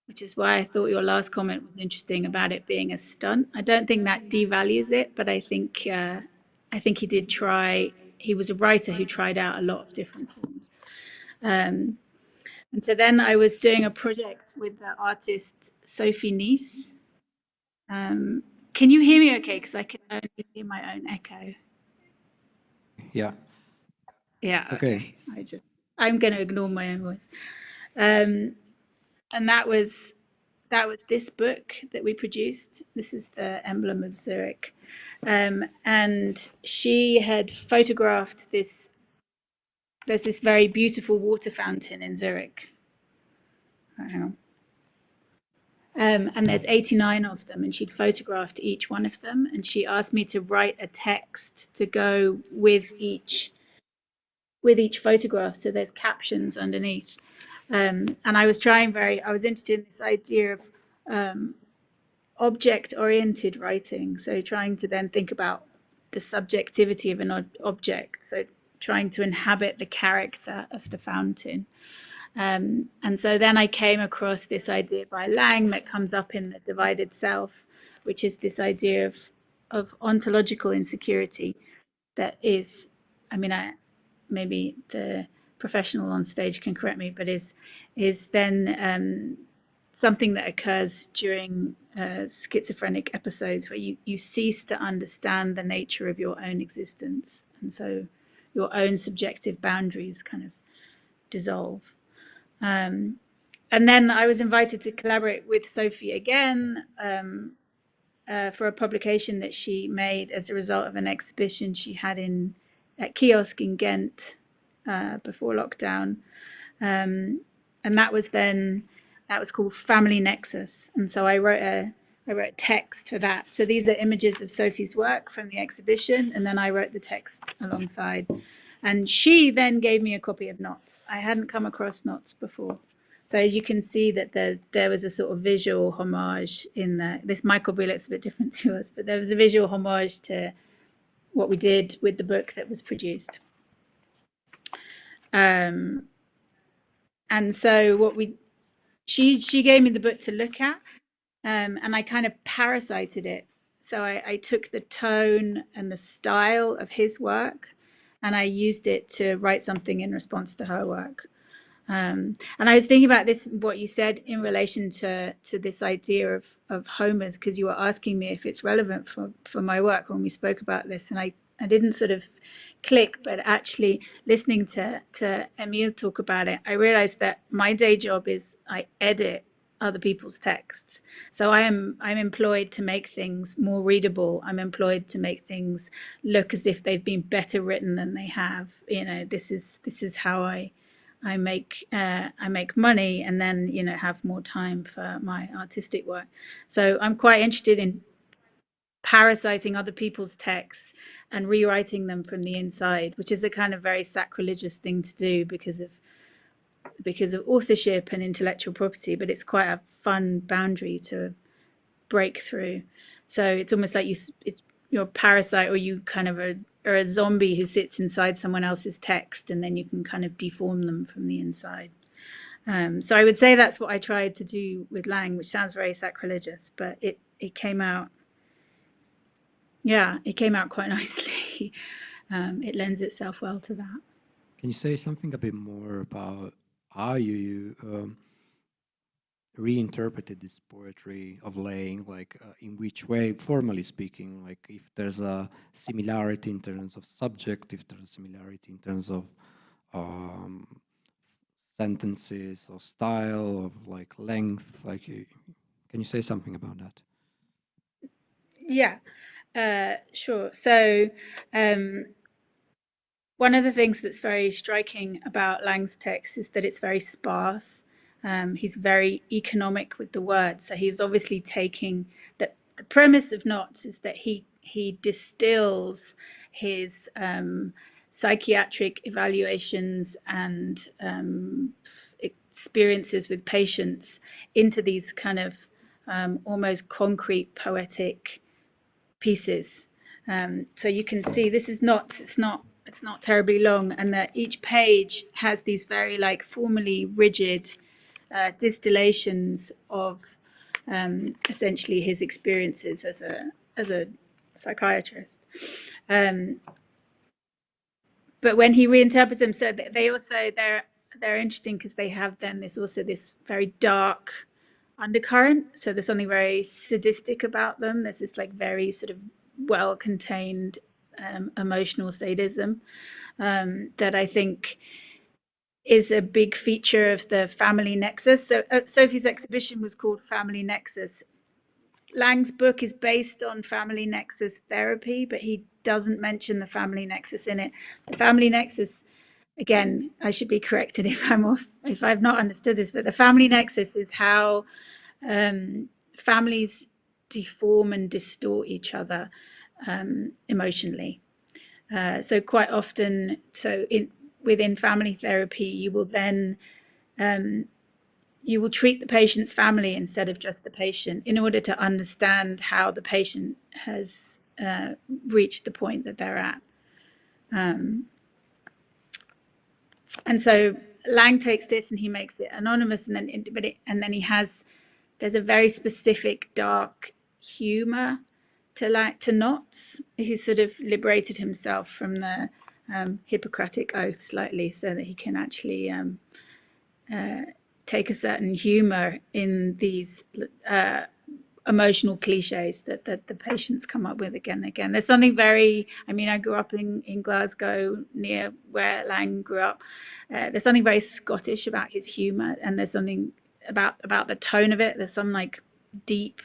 which is why I thought your last comment was interesting about it being a stunt. I don't think that devalues it, but I think he did try. He was a writer who tried out a lot of different forms. And so then I was doing a project with the artist Sophie Neefs. Can you hear me okay? Because I can only hear my own echo. Yeah. Yeah. Okay. I'm going to ignore my own voice. And that was this book that we produced. This is the emblem of Zurich. And she had photographed this. There's this very beautiful water fountain in Zurich. Hang on. And there's 89 of them, and she'd photographed each one of them, and she asked me to write a text to go with each photograph, so there's captions underneath. And I was interested in this idea of object-oriented writing, so trying to then think about the subjectivity of an object, so trying to inhabit the character of the fountain. And so then I came across this idea by Laing that comes up in The Divided Self, which is this idea of ontological insecurity that is, I mean, maybe the professional on stage can correct me, but is then something that occurs during schizophrenic episodes where you cease to understand the nature of your own existence. And so your own subjective boundaries kind of dissolve. And then I was invited to collaborate with Sophie again for a publication that she made as a result of an exhibition she had at Kiosk in Ghent before lockdown. And that was called Family Nexus. And so I wrote a text for that. So these are images of Sophie's work from the exhibition, and then I wrote the text alongside. And she then gave me a copy of Knots. I hadn't come across Knots before. So you can see that there was a sort of visual homage in this. Michael B looks a bit different to us, but there was a visual homage to what we did with the book that was produced. And so she gave me the book to look at, and I kind of parasited it. So I took the tone and the style of his work, and I used it to write something in response to her work. And I was thinking about this, what you said in relation to this idea of Homer's, because you were asking me if it's relevant for my work when we spoke about this, and I didn't sort of click, but actually listening to Emile talk about it, I realized that my day job is I edit other people's texts. So I'm employed to make things more readable. I'm employed to make things look as if they've been better written than they have. You know, this is how I make money, and then, you know, have more time for my artistic work. So I'm quite interested in parasiting other people's texts and rewriting them from the inside, which is a kind of very sacrilegious thing to do because of authorship and intellectual property, but it's quite a fun boundary to break through. So it's almost like you're a parasite, or you kind of are a zombie who sits inside someone else's text, and then you can kind of deform them from the inside. So I would say that's what I tried to do with Laing, which sounds very sacrilegious, but it came out. Yeah, it came out quite nicely. It lends itself well to that. Can you say something a bit more about how you reinterpreted this poetry of Laing, like in which way, formally speaking, like if there's a similarity in terms of subject, if there's a similarity in terms of sentences or style, of like length, like can you say something about that? Yeah, sure. So one of the things that's very striking about Lang's text is that it's very sparse. He's very economic with the words. So he's obviously taking the premise of Knots is that he distills his psychiatric evaluations and experiences with patients into these kind of almost concrete poetic pieces. So you can see this is not, it's not terribly long, and that each page has these very like formally rigid distillations of essentially his experiences as a psychiatrist. But when he reinterprets them, so they also they're interesting because they have then this very dark undercurrent. So there's something very sadistic about them. There's this like very sort of well-contained emotional sadism that I think is a big feature of the family nexus. So Sophie's exhibition was called Family Nexus. Lang's book is based on family nexus therapy, but he doesn't mention the family nexus in it. The family nexus, again, I should be corrected if I've not understood this, but the family nexus is how families deform and distort each other emotionally. So quite often, within family therapy, you will then you will treat the patient's family instead of just the patient in order to understand how the patient has reached the point that they're at. And so Lang takes this and he makes it anonymous, and then there's a very specific dark humor to Knots. He's sort of liberated himself from the Hippocratic oath slightly, so that he can actually take a certain humor in these emotional cliches that the patients come up with again and again. There's something very, I mean, I grew up in Glasgow, near where Lang grew up. There's something very Scottish about his humor, and there's something about the tone of it. There's some like deep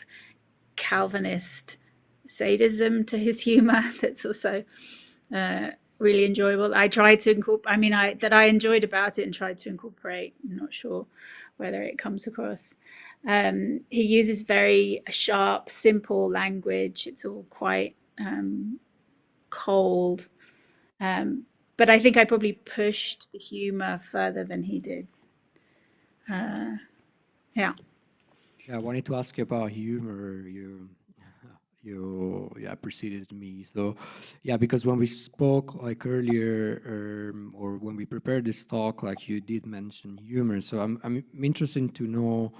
Calvinist sadism to his humor that's also really enjoyable. I tried to incorporate, that I enjoyed about it and tried to incorporate. I'm not sure whether it comes across. He uses very sharp, simple language. It's all quite cold. But I think I probably pushed the humor further than he did. Yeah. Yeah, I wanted to ask you about humor. you preceded me. So yeah, because when we spoke like earlier, or when we prepared this talk, like you did mention humor. So I'm interested to know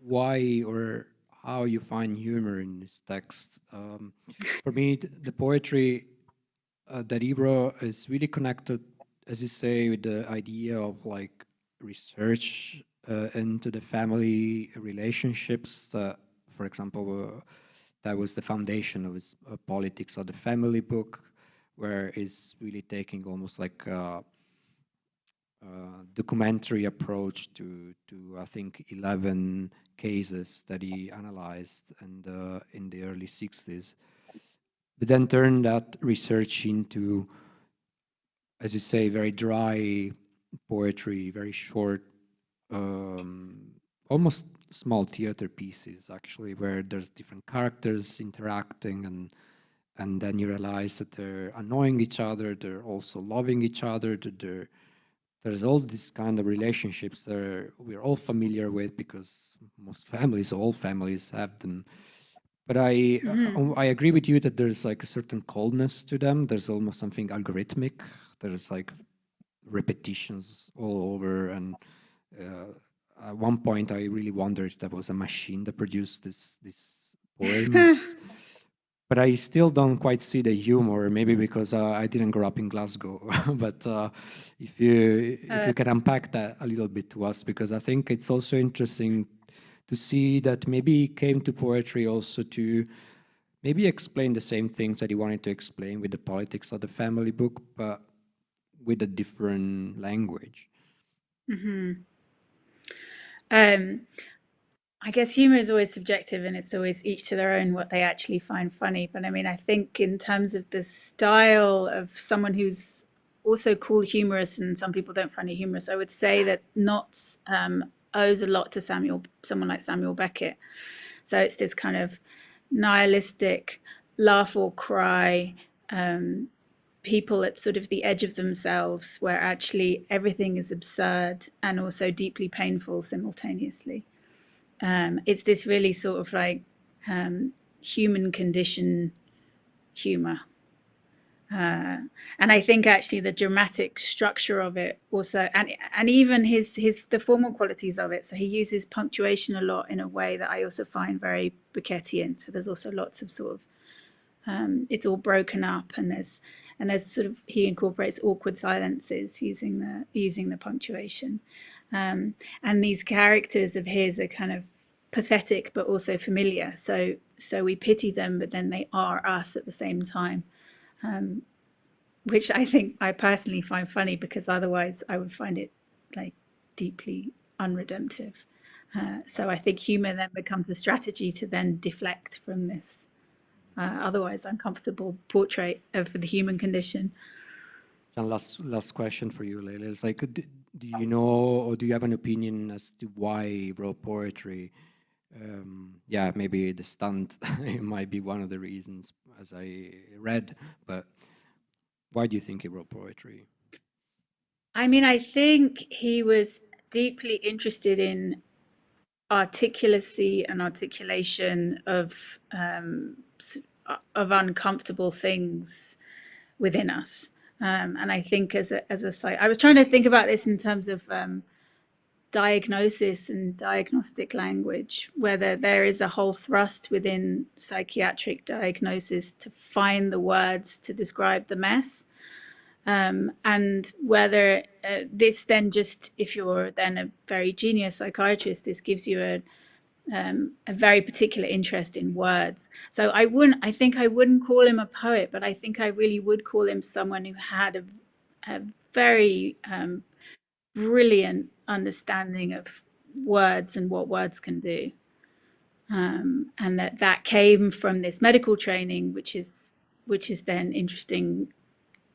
why or how you find humor in this text. For me, the poetry that he wrote is really connected, as you say, with the idea of like research into the family relationships. That, for example, that was the foundation of his Politics of the Family book, where it's really taking almost like a documentary approach to I think 11 cases that he analyzed and in the early 60s, but then turned that research into, as you say, very dry poetry, very short, almost small theater pieces actually, where there's different characters interacting, and then you realize that they're annoying each other, they're also loving each other, that there's all these kind of relationships that we're all familiar with because most families, all families have them. But I agree with you that there's like a certain coldness to them. There's almost something algorithmic. There's like repetitions all over. And at one point, I really wondered if that was a machine that produced this poem. But I still don't quite see the humor, maybe because I didn't grow up in Glasgow. But if you can unpack that a little bit to us, because I think it's also interesting to see that maybe he came to poetry also to maybe explain the same things that he wanted to explain with the Politics of the Family book, but with a different language. I guess humor is always subjective, and it's always each to their own what they actually find funny. But I mean, I think in terms of the style of someone who's also called humorous, and some people don't find it humorous, I would say that Knotts owes a lot to someone like Samuel Beckett. So it's this kind of nihilistic laugh or cry, people at sort of the edge of themselves, where actually everything is absurd and also deeply painful simultaneously. It's this really sort of like human condition humor. And I think actually the dramatic structure of it also, and even the formal qualities of it. So he uses punctuation a lot in a way that I also find very Beckettian. So there's also lots of sort of, it's all broken up, and there's sort of, he incorporates awkward silences using the punctuation. And these characters of his are kind of pathetic but also familiar. So we pity them, but then they are us at the same time. Which I think I personally find funny, because otherwise I would find it like deeply unredemptive. So I think humor then becomes a strategy to then deflect from this otherwise uncomfortable portrait of the human condition. And last question for you, Leila. It's like, do you know, or do you have an opinion as to why he wrote poetry? Yeah, maybe the stunt might be one of the reasons, as I read, but why do you think he wrote poetry? I mean, I think he was deeply interested in articulacy and articulation of uncomfortable things within us. And I think as a I was trying to think about this in terms of diagnosis and diagnostic language, whether there is a whole thrust within psychiatric diagnosis to find the words to describe the mess, and whether this then just, if you're then a very genius psychiatrist, this gives you a very particular interest in words. So I think I wouldn't call him a poet, but I think I really would call him someone who had a very brilliant understanding of words and what words can do, and that came from this medical training, which is then interesting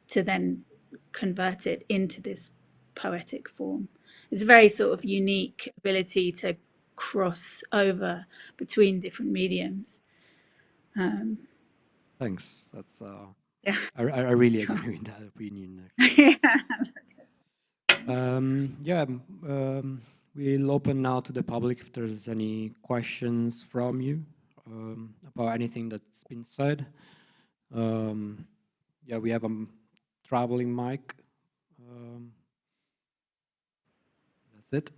to then convert it into this poetic form. It's a very sort of unique ability to cross over between different mediums. Thanks. That's yeah. I really agree with that opinion. We'll open now to the public if there's any questions from you. about anything that's been said. Yeah, we have a traveling mic. That's it.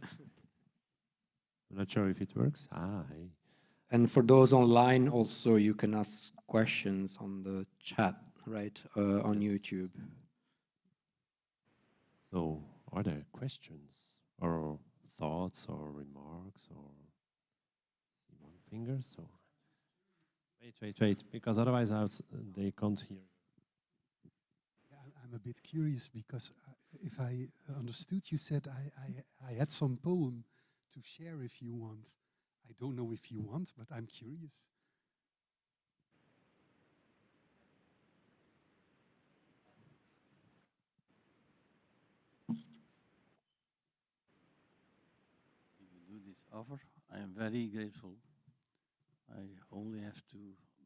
I'm not sure if it works. Hey. And for those online, also you can ask questions on the chat, right, on Yes. YouTube. So, are there questions or thoughts or remarks or see one finger? So, wait, because otherwise they can't hear. Yeah, I'm a bit curious because if I understood, you said I had some poem to share if you want. I don't know if you want, but I'm curious. If you do this offer, I am very grateful. I only have to.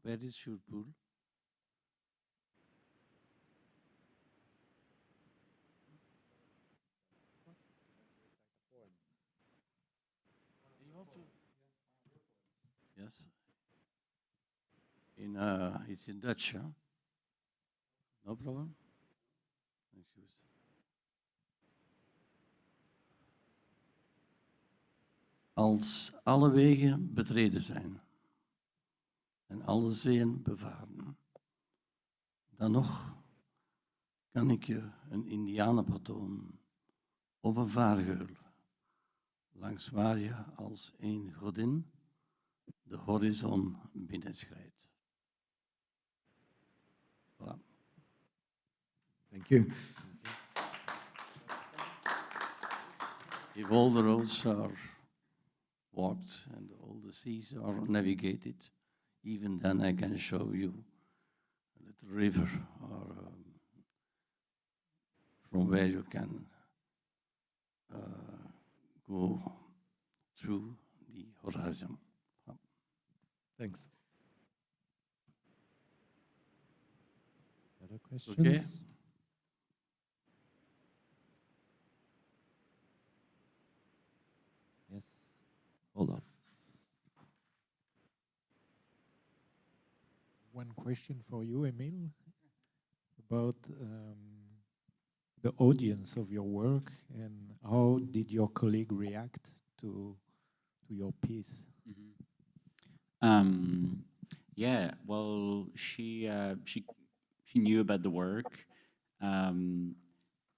Where is your pool? Yes. It's in Dutch, huh? No problem. Excuse. Als alle wegen betreden zijn en alle zeeën bevaren, dan nog kan ik je een indianenpad tonen of een vaargeul, langs waar je als een godin de horizon binnenschrijdt. Voilà. Thank you. If all the roads are walked and all the seas are navigated, even then I can show you a little river or from where you can go through the horizon. Thanks. Other questions? Okay. Yes. Hold on. One question for you, Emile, about the audience of your work and how did your colleague react to your piece? Yeah, well, she knew about the work, and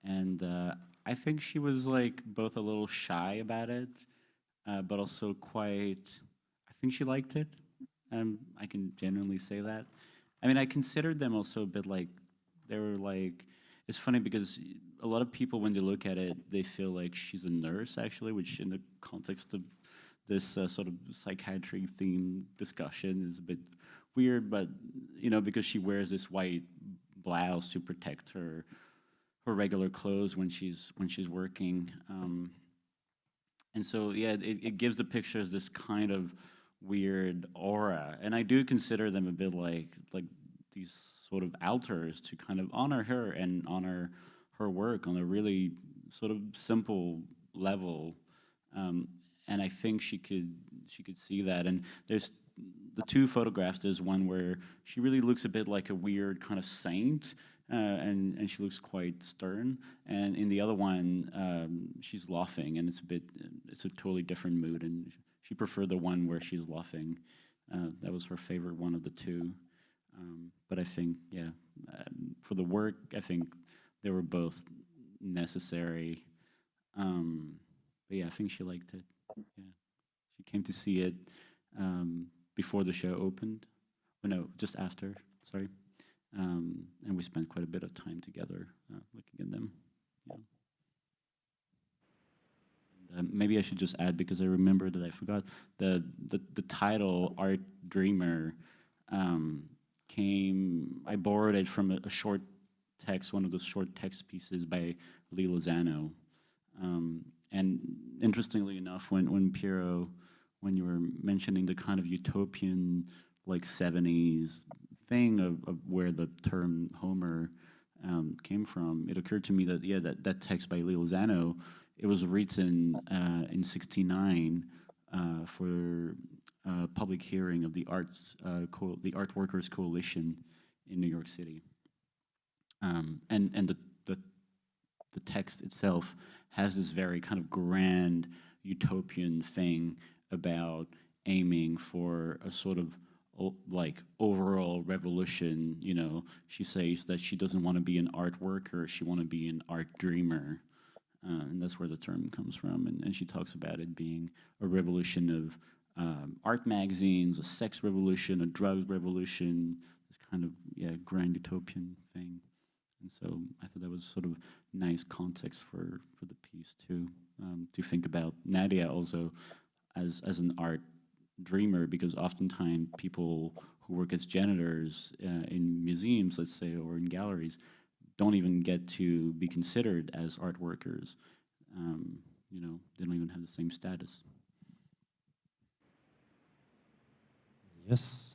I think she was like both a little shy about it, but also quite. I think she liked it. I can genuinely say that. I mean, I considered them also a bit like they were like. It's funny because a lot of people, when they look at it, they feel like she's a nurse, actually, which in the context of this sort of psychiatry theme discussion is a bit weird, but you know, because she wears this white blouse to protect her regular clothes when she's working, and so yeah, it gives the pictures this kind of weird aura, and I do consider them a bit like these sort of altars to kind of honor her and honor her work on a really sort of simple level. And I think she could see that. And there's the two photographs. There's one where she really looks a bit like a weird kind of saint, and she looks quite stern. And in the other one, she's laughing, and it's a totally different mood. And she preferred the one where she's laughing. That was her favorite one of the two. But I think, yeah, for the work, I think they were both necessary. But yeah, I think she liked it. Yeah, she came to see it before the show opened. Oh, no, just after. Sorry, and we spent quite a bit of time together looking at them. Yeah. And, maybe I should just add, because I remember that I forgot the title "Art Dreamer" came. I borrowed it from a short text, one of those short text pieces by Lee Lozano. And interestingly enough, when Piero, when you were mentioning the kind of utopian, like 70s thing of where the term Homer came from, it occurred to me that, yeah, that text by Lee Lozano, it was written in '69 for public hearing of the the Art Workers Coalition in New York City. And the text itself has this very kind of grand utopian thing about aiming for a sort of like overall revolution. You know, she says that she doesn't want to be an art worker, she want to be an art dreamer. And that's where the term comes from. And she talks about it being a revolution of art magazines, a sex revolution, a drug revolution, this kind of, grand utopian thing. And so I thought that was sort of nice context for the piece too, to think about Nadia also as an art dreamer, because oftentimes people who work as janitors in museums, let's say, or in galleries, don't even get to be considered as art workers. You know, they don't even have the same status. Yes.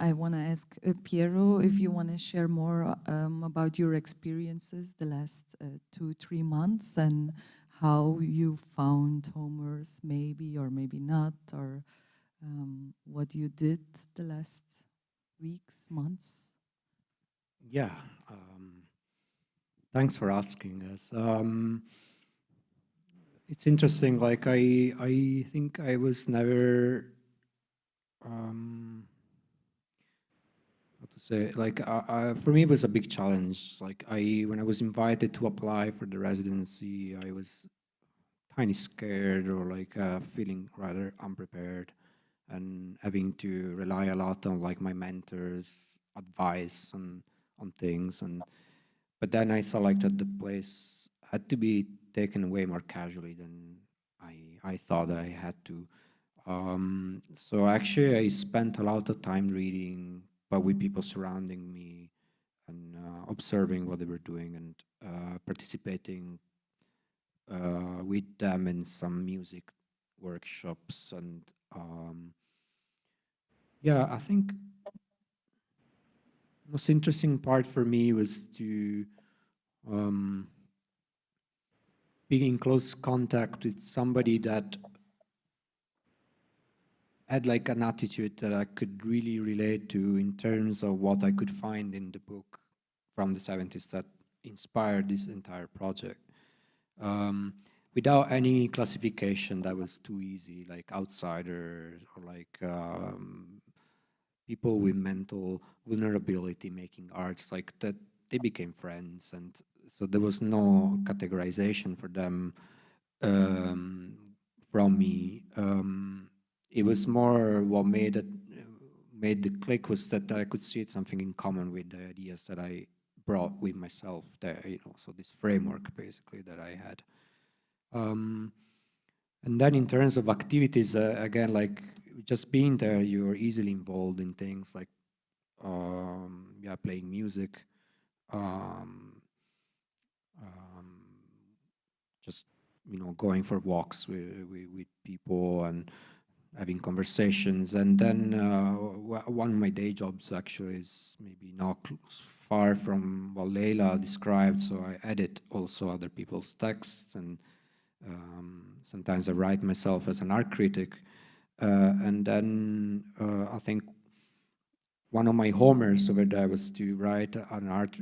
I want to ask Piero if you want to share more about your experiences the last 2-3 months and how you found Homer's, maybe or maybe not, or what you did the last weeks, months. Yeah, thanks for asking us. It's interesting. Like I think I was never. How to say, like, for me it was a big challenge. Like when I was invited to apply for the residency, I was tiny scared, or like feeling rather unprepared, and having to rely a lot on like my mentors' advice on things. But then I thought like that the place had to be taken way more casually than I thought that I had to. So actually I spent a lot of time reading, but with people surrounding me, and observing what they were doing, and participating with them in some music workshops. And yeah, I think the most interesting part for me was to be in close contact with somebody that had like an attitude that I could really relate to in terms of what I could find in the book from the 70s that inspired this entire project. Without any classification that was too easy, like outsiders, or like people with mental vulnerability making arts, like that, they became friends. And so there was no categorization for them from me. It was more what made the click was that I could see something in common with the ideas that I brought with myself there, you know, so this framework basically that I had. And then in terms of activities, again, like just being there, you're easily involved in things like, playing music, just, you know, going for walks with people and having conversations. And then one of my day jobs actually is maybe not far from what Leila described, so I edit also other people's texts, and sometimes I write myself as an art critic. And then I think one of my homers over there was to write an art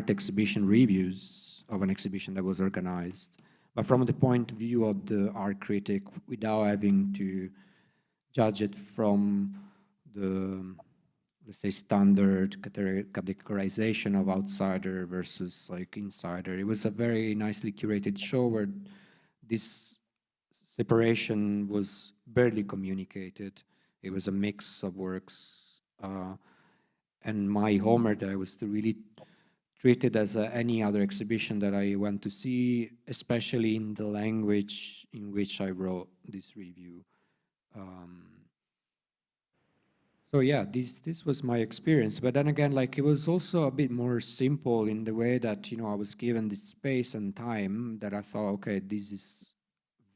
exhibition reviews of an exhibition that was organized, but from the point of view of the art critic, without having to judge it from the, let's say, standard categorization of outsider versus like insider. It was a very nicely curated show where this separation was barely communicated. It was a mix of works. And my homer there was to really treat it as any other exhibition that I went to see, especially in the language in which I wrote this review. So yeah, this was my experience. But then again, like, it was also a bit more simple in the way that, you know, I was given this space and time that I thought, okay, this is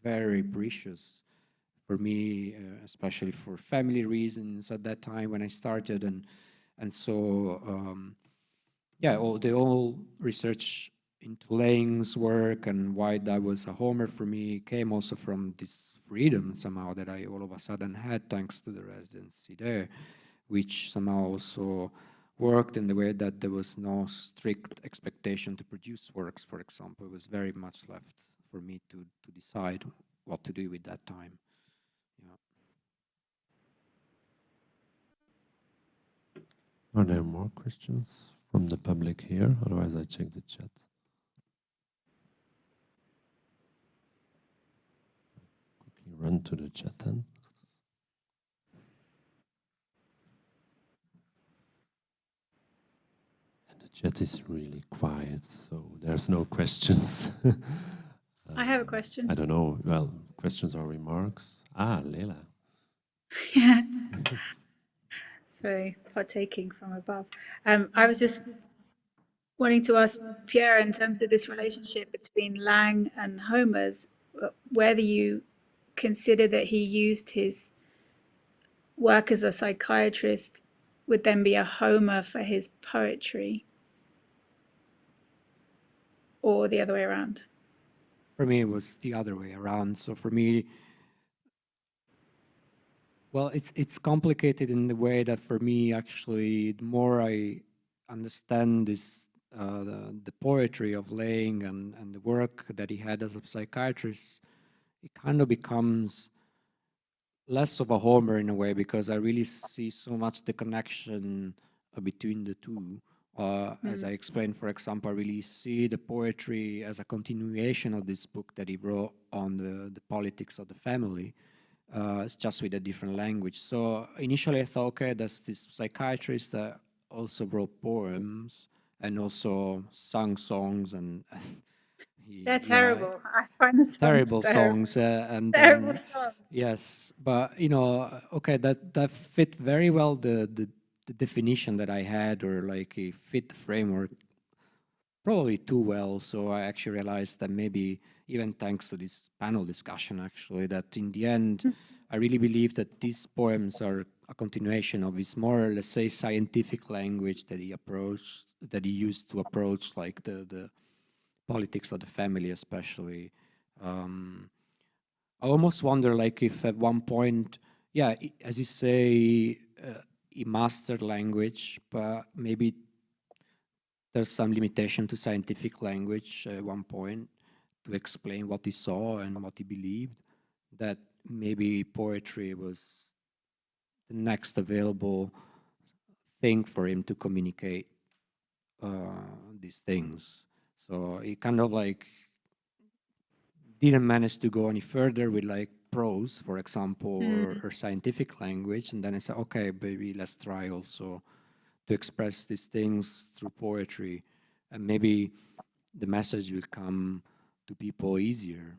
very precious for me, especially for family reasons at that time when I started. And so, yeah, the whole research into Laing's work and why that was a Homer for me came also from this freedom somehow that I all of a sudden had thanks to the residency there, which somehow also worked in the way that there was no strict expectation to produce works, for example. It was very much left for me to decide what to do with that time. Yeah. Are there more questions from the public here? Otherwise, I check the chat. Quickly run to the chat then. And the chat is really quiet, so there's no questions. I have a question. I don't know. Well, questions or remarks? Leila. Yeah. Sorry, partaking from above. I was just wanting to ask Pierre, in terms of this relationship between Laing and Homer's, whether you consider that he used his work as a psychiatrist would then be a Homer for his poetry, or the other way around? For me, it was the other way around. So for me, well, it's complicated in the way that for me, actually, the more I understand this, the poetry of Laing and the work that he had as a psychiatrist, it kind of becomes less of a Homer in a way, because I really see so much the connection between the two. As I explained, for example, I really see the poetry as a continuation of this book that he wrote on the politics of the family. It's just with a different language. So initially I thought, okay, there's this psychiatrist that also wrote poems and also sung songs, and they're terrible. I find the songs terrible songs. And terrible songs. Yes, but you know, okay, that fit very well the definition that I had, or like it fit the framework probably too well. So I actually realized that maybe even thanks to this panel discussion, actually, that in the end, I really believe that these poems are a continuation of his more, let's say, scientific language that he used to approach like the politics of the family, especially. I almost wonder, like, if at one point, yeah, as you say, he mastered language, but maybe there's some limitation to scientific language at one point to explain what he saw and what he believed, that maybe poetry was the next available thing for him to communicate these things. So he kind of like didn't manage to go any further with like prose, for example, or scientific language. And then I said, okay, maybe let's try also to express these things through poetry, and maybe the message will come to people easier.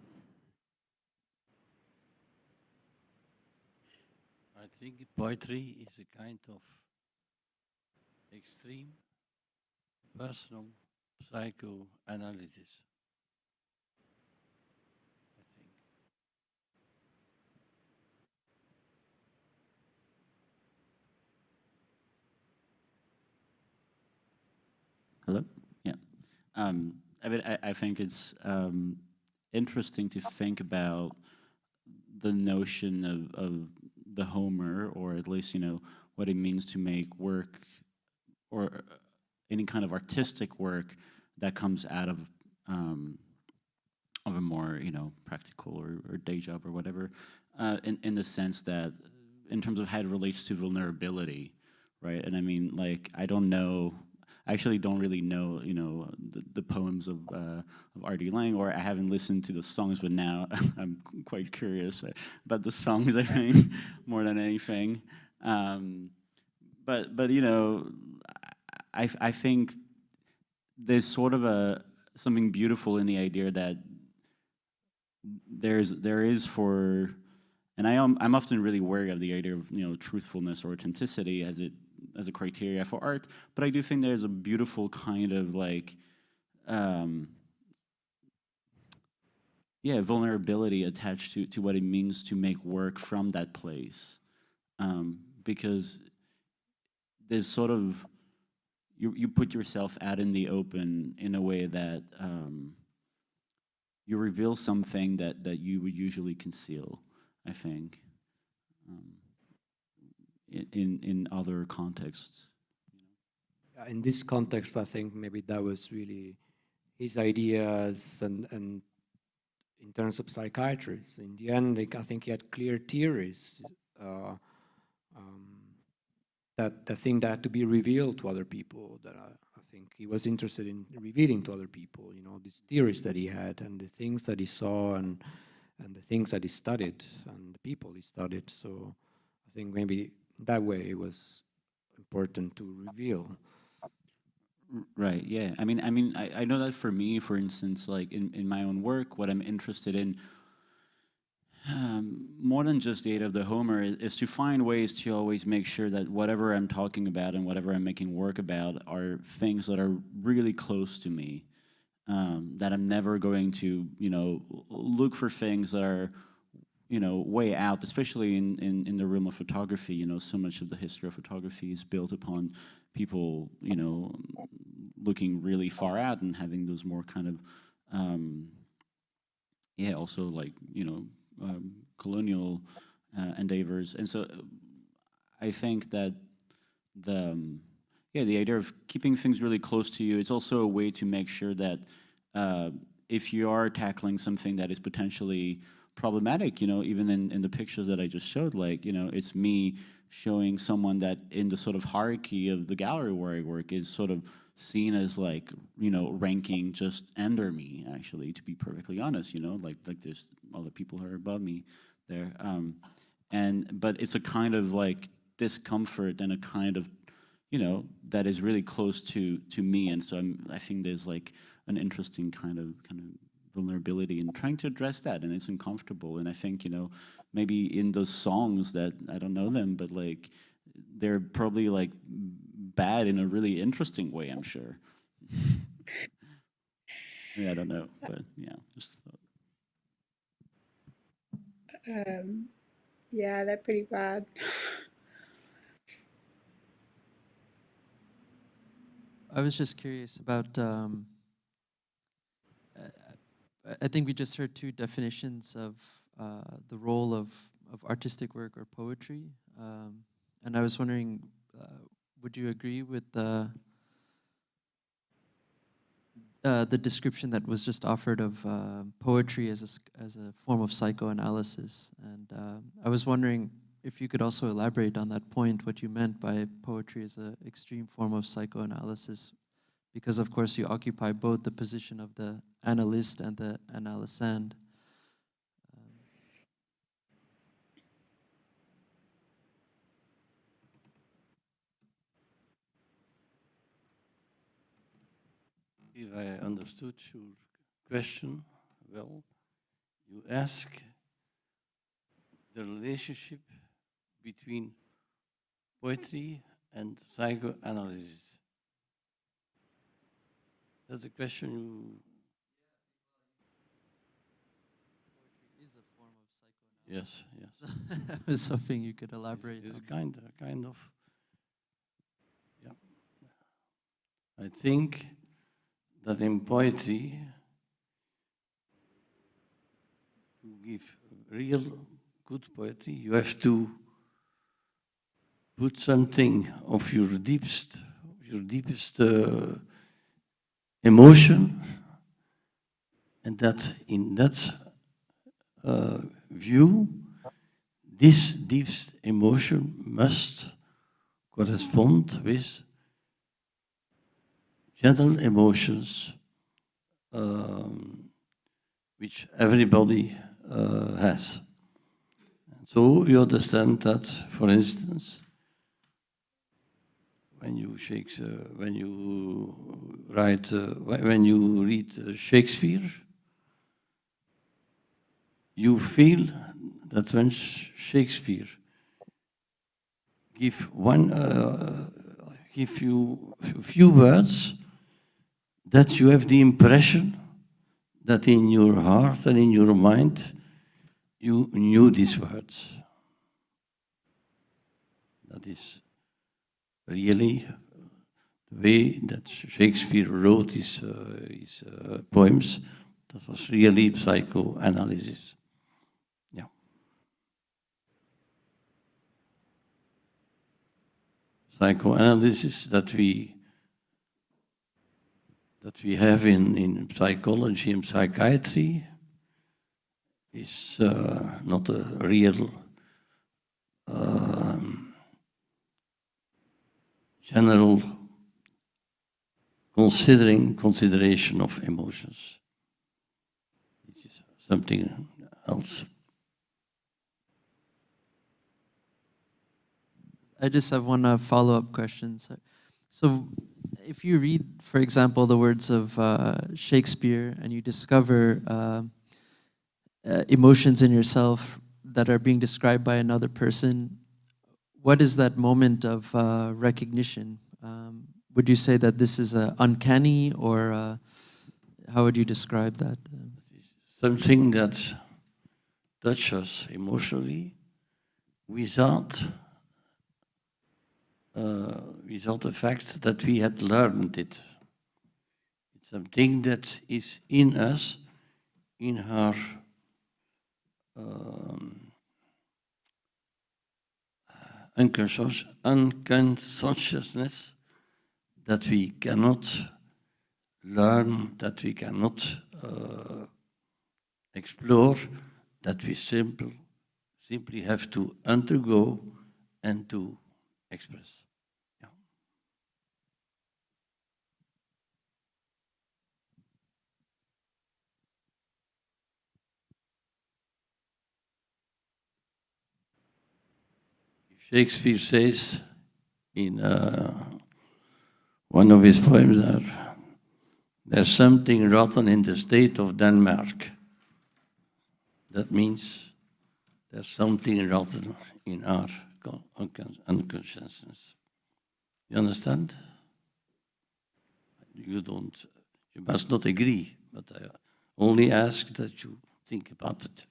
I think poetry is a kind of extreme personal psychoanalysis. Hello? Yeah. I mean, I think it's interesting to think about the notion of the Homer, or at least, you know, what it means to make work, or any kind of artistic work that comes out of a more, you know, practical or day job or whatever, in the sense that, in terms of how it relates to vulnerability, right? And I mean, like, I actually don't really know, you know, the poems of R.D. Laing, or I haven't listened to the songs, but now I'm quite curious about the songs, I think, more than anything. But you know, I think there's sort of something beautiful in the idea that there is for, and I'm often really wary of the idea of, you know, truthfulness or authenticity as a criteria for art, but I do think there's a beautiful kind of like, vulnerability attached to what it means to make work from that place, because there's sort of, you put yourself out in the open in a way that you reveal something that you would usually conceal, I think, in other contexts. Yeah, in this context, I think maybe that was really his ideas, and in terms of psychiatrists. In the end, like, I think he had clear theories that the thing that had to be revealed to other people, that I think he was interested in revealing to other people, you know, these theories that he had and the things that he saw and the things that he studied and the people he studied. So I think maybe that way it was important to reveal. Right, yeah. I mean, I know that for me, for instance, like in my own work, what I'm interested in, more than just the aid of the Homer, is to find ways to always make sure that whatever I'm talking about and whatever I'm making work about are things that are really close to me. That I'm never going to, you know, look for things that are, you know, way out, especially in the realm of photography. You know, so much of the history of photography is built upon people, you know, looking really far out and having those more kind of, yeah, also like, you know, colonial endeavors. And so I think that the idea of keeping things really close to you, it's also a way to make sure that if you are tackling something that is potentially problematic, you know, even in the pictures that I just showed, like, you know, it's me showing someone that in the sort of hierarchy of the gallery where I work is sort of seen as like, you know, ranking just under me, actually, to be perfectly honest, you know, like there's other people who are above me there. But it's a kind of like discomfort and a kind of, you know, that is really close to me. And so I think there's like an interesting kind of vulnerability in trying to address that, and it's uncomfortable. And I think, you know, maybe in those songs that, I don't know them, but like they're probably like bad in a really interesting way, I'm sure. Yeah, I don't know, but yeah, just thought. Yeah, they're pretty bad. I was just curious about, I think we just heard two definitions of the role of artistic work or poetry. And I was wondering, would you agree with the description that was just offered of poetry as a form of psychoanalysis? And I was wondering if you could also elaborate on that point, what you meant by poetry as an extreme form of psychoanalysis, because of course you occupy both the position of the analyst and the analysand. If I understood your question well, you ask the relationship between poetry and psychoanalysis. That's a question you... Poetry is a form of psychoanalysis. Yes, yes. I was hoping you could elaborate. It's a kind of... Yeah. I think that in poetry, to give real good poetry, you have to put something of your deepest emotion, and that in that view, this deepest emotion must correspond with general emotions which everybody has. And so you understand that, for instance, when you read Shakespeare, you feel that when Shakespeare give you a few words, that you have the impression that in your heart and in your mind you knew these words. That is really way that Shakespeare wrote his poems, that was really psychoanalysis. Yeah. Psychoanalysis that we have in psychology and psychiatry is not a real general consideration of emotions. It is something else. I just have one follow-up question. So if you read, for example, the words of Shakespeare and you discover emotions in yourself that are being described by another person, what is that moment of recognition? Would you say that this is uncanny, or how would you describe that? Something that touches us emotionally without the fact that we had learned it. It's something that is in us, in our unconsciousness, that we cannot learn, that we cannot explore, that we simply have to undergo and to express. Yeah. Shakespeare says in one of his poems there's something rotten in the state of Denmark. That means there's something rotten in our unconsciousness. You understand? You must not agree, but I only ask that you think about it.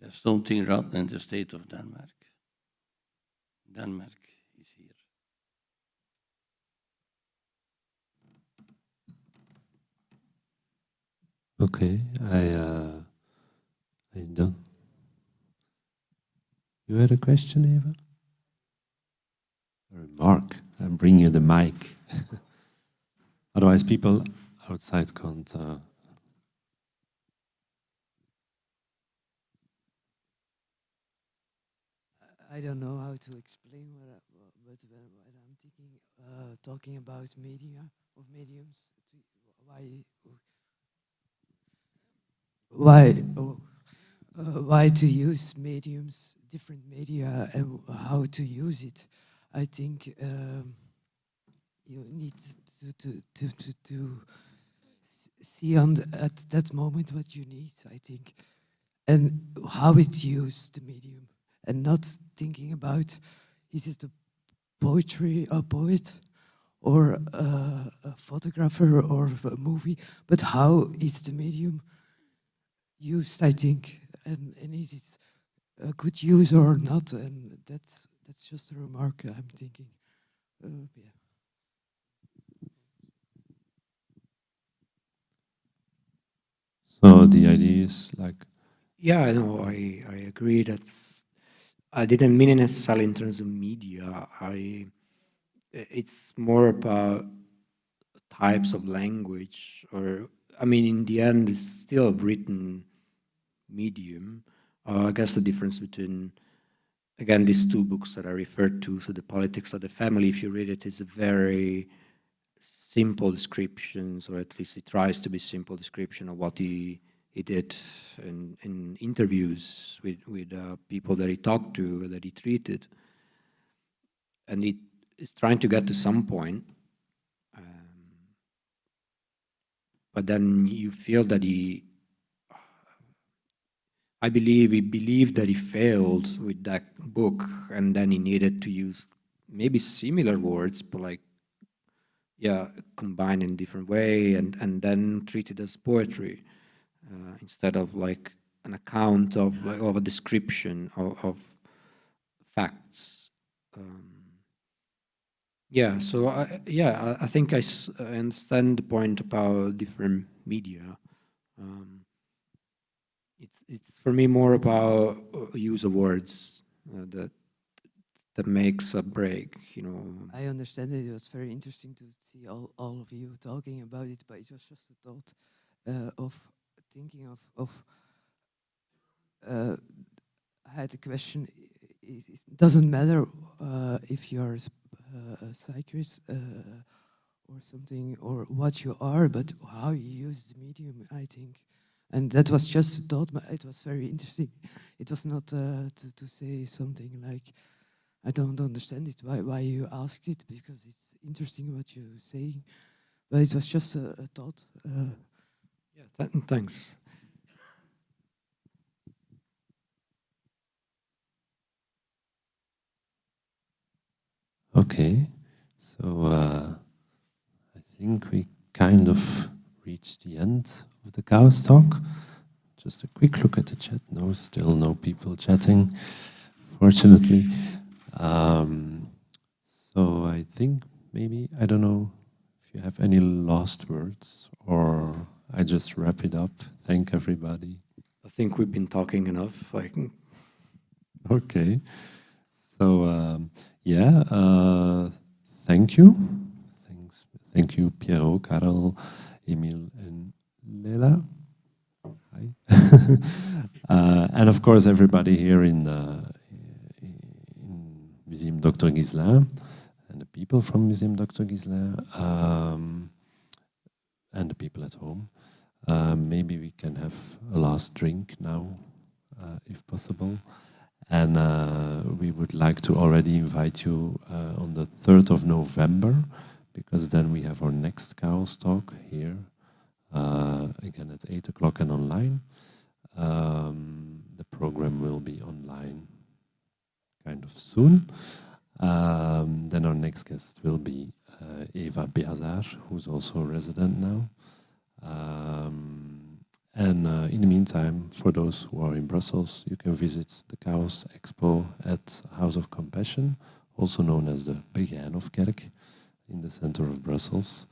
There's something rotten in the state of Denmark. Denmark is here. Okay, I done. You had a question, Eva? A remark? I'm bringing you the mic. Otherwise, people outside can't. I don't know how to explain what I'm thinking. Talking about media of mediums. Why to use mediums, different media, and how to use it? I think you need to see at that moment what you need. I think, and how it used the medium. And not thinking about, is it a poetry, a poet, or a photographer, or a movie, but how is the medium used, I think, and is it a good use or not? And that's just a remark I'm thinking. Yeah. So the idea is like... Yeah, no, I agree. I didn't mean it necessarily in terms of media. It's more about types of language, or I mean, in the end, it's still a written medium. I guess the difference between, again, these two books that I referred to, so The Politics of the Family, if you read it, it's a very simple description, or at least it tries to be simple description of what he did in interviews with people that he talked to, that he treated. And he is trying to get to some point. But then you feel that I believe he believed that he failed with that book, and then he needed to use maybe similar words, but like, yeah, combined in a different way, and then treat it as poetry instead of like an account of a description of facts. Yeah, so I think I understand the point about different media. It's for me more about use of words that makes a break, you know. I understand it was very interesting to see all of you talking about it, but it was just a thought of thinking of I had a question. It doesn't matter if you're a psychiatrist or something, or what you are, but how you use the medium, I think. And that was just a thought, but it was very interesting. It was not to say something like, I don't understand it, why you ask it, because it's interesting what you're saying. But it was just a thought. Yeah, thanks. Okay, so I think we kind of reached the end of the KAOS Talk. Just a quick look at the chat. No, still no people chatting, fortunately. So I think maybe, I don't know if you have any last words, or I just wrap it up. Thank everybody. I think we've been talking enough. Okay. So thank you. Thank you, Piero, Karel, Emil, and Lela. Hi. And of course, everybody here in Museum Dr. Guislain, and the people from Museum Dr. Guislain, and the people at home. Maybe we can have a last drink now, if possible. And we would like to already invite you on the 3rd of November, because then we have our next KAOS Talk here, again at 8 o'clock and online. The program will be online kind of soon. Then our next guest will be Eva Beazar, who's also a resident now. And in the meantime, for those who are in Brussels, you can visit the KAOS Expo at House of Compassion, also known as the Begijnhofkerk, in the center of Brussels,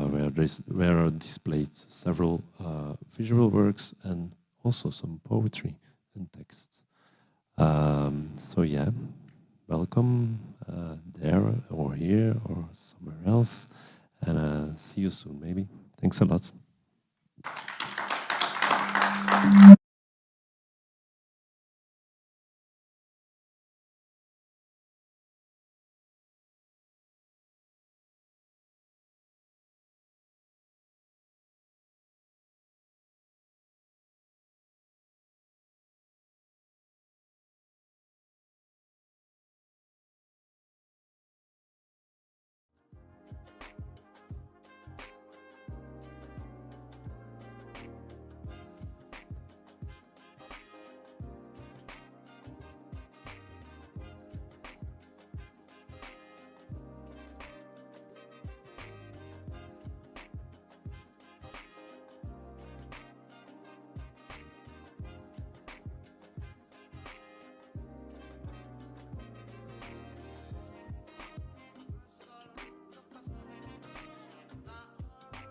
where are displayed several visual works and also some poetry and texts. So yeah, welcome there or here or somewhere else, and see you soon maybe. Thanks a lot.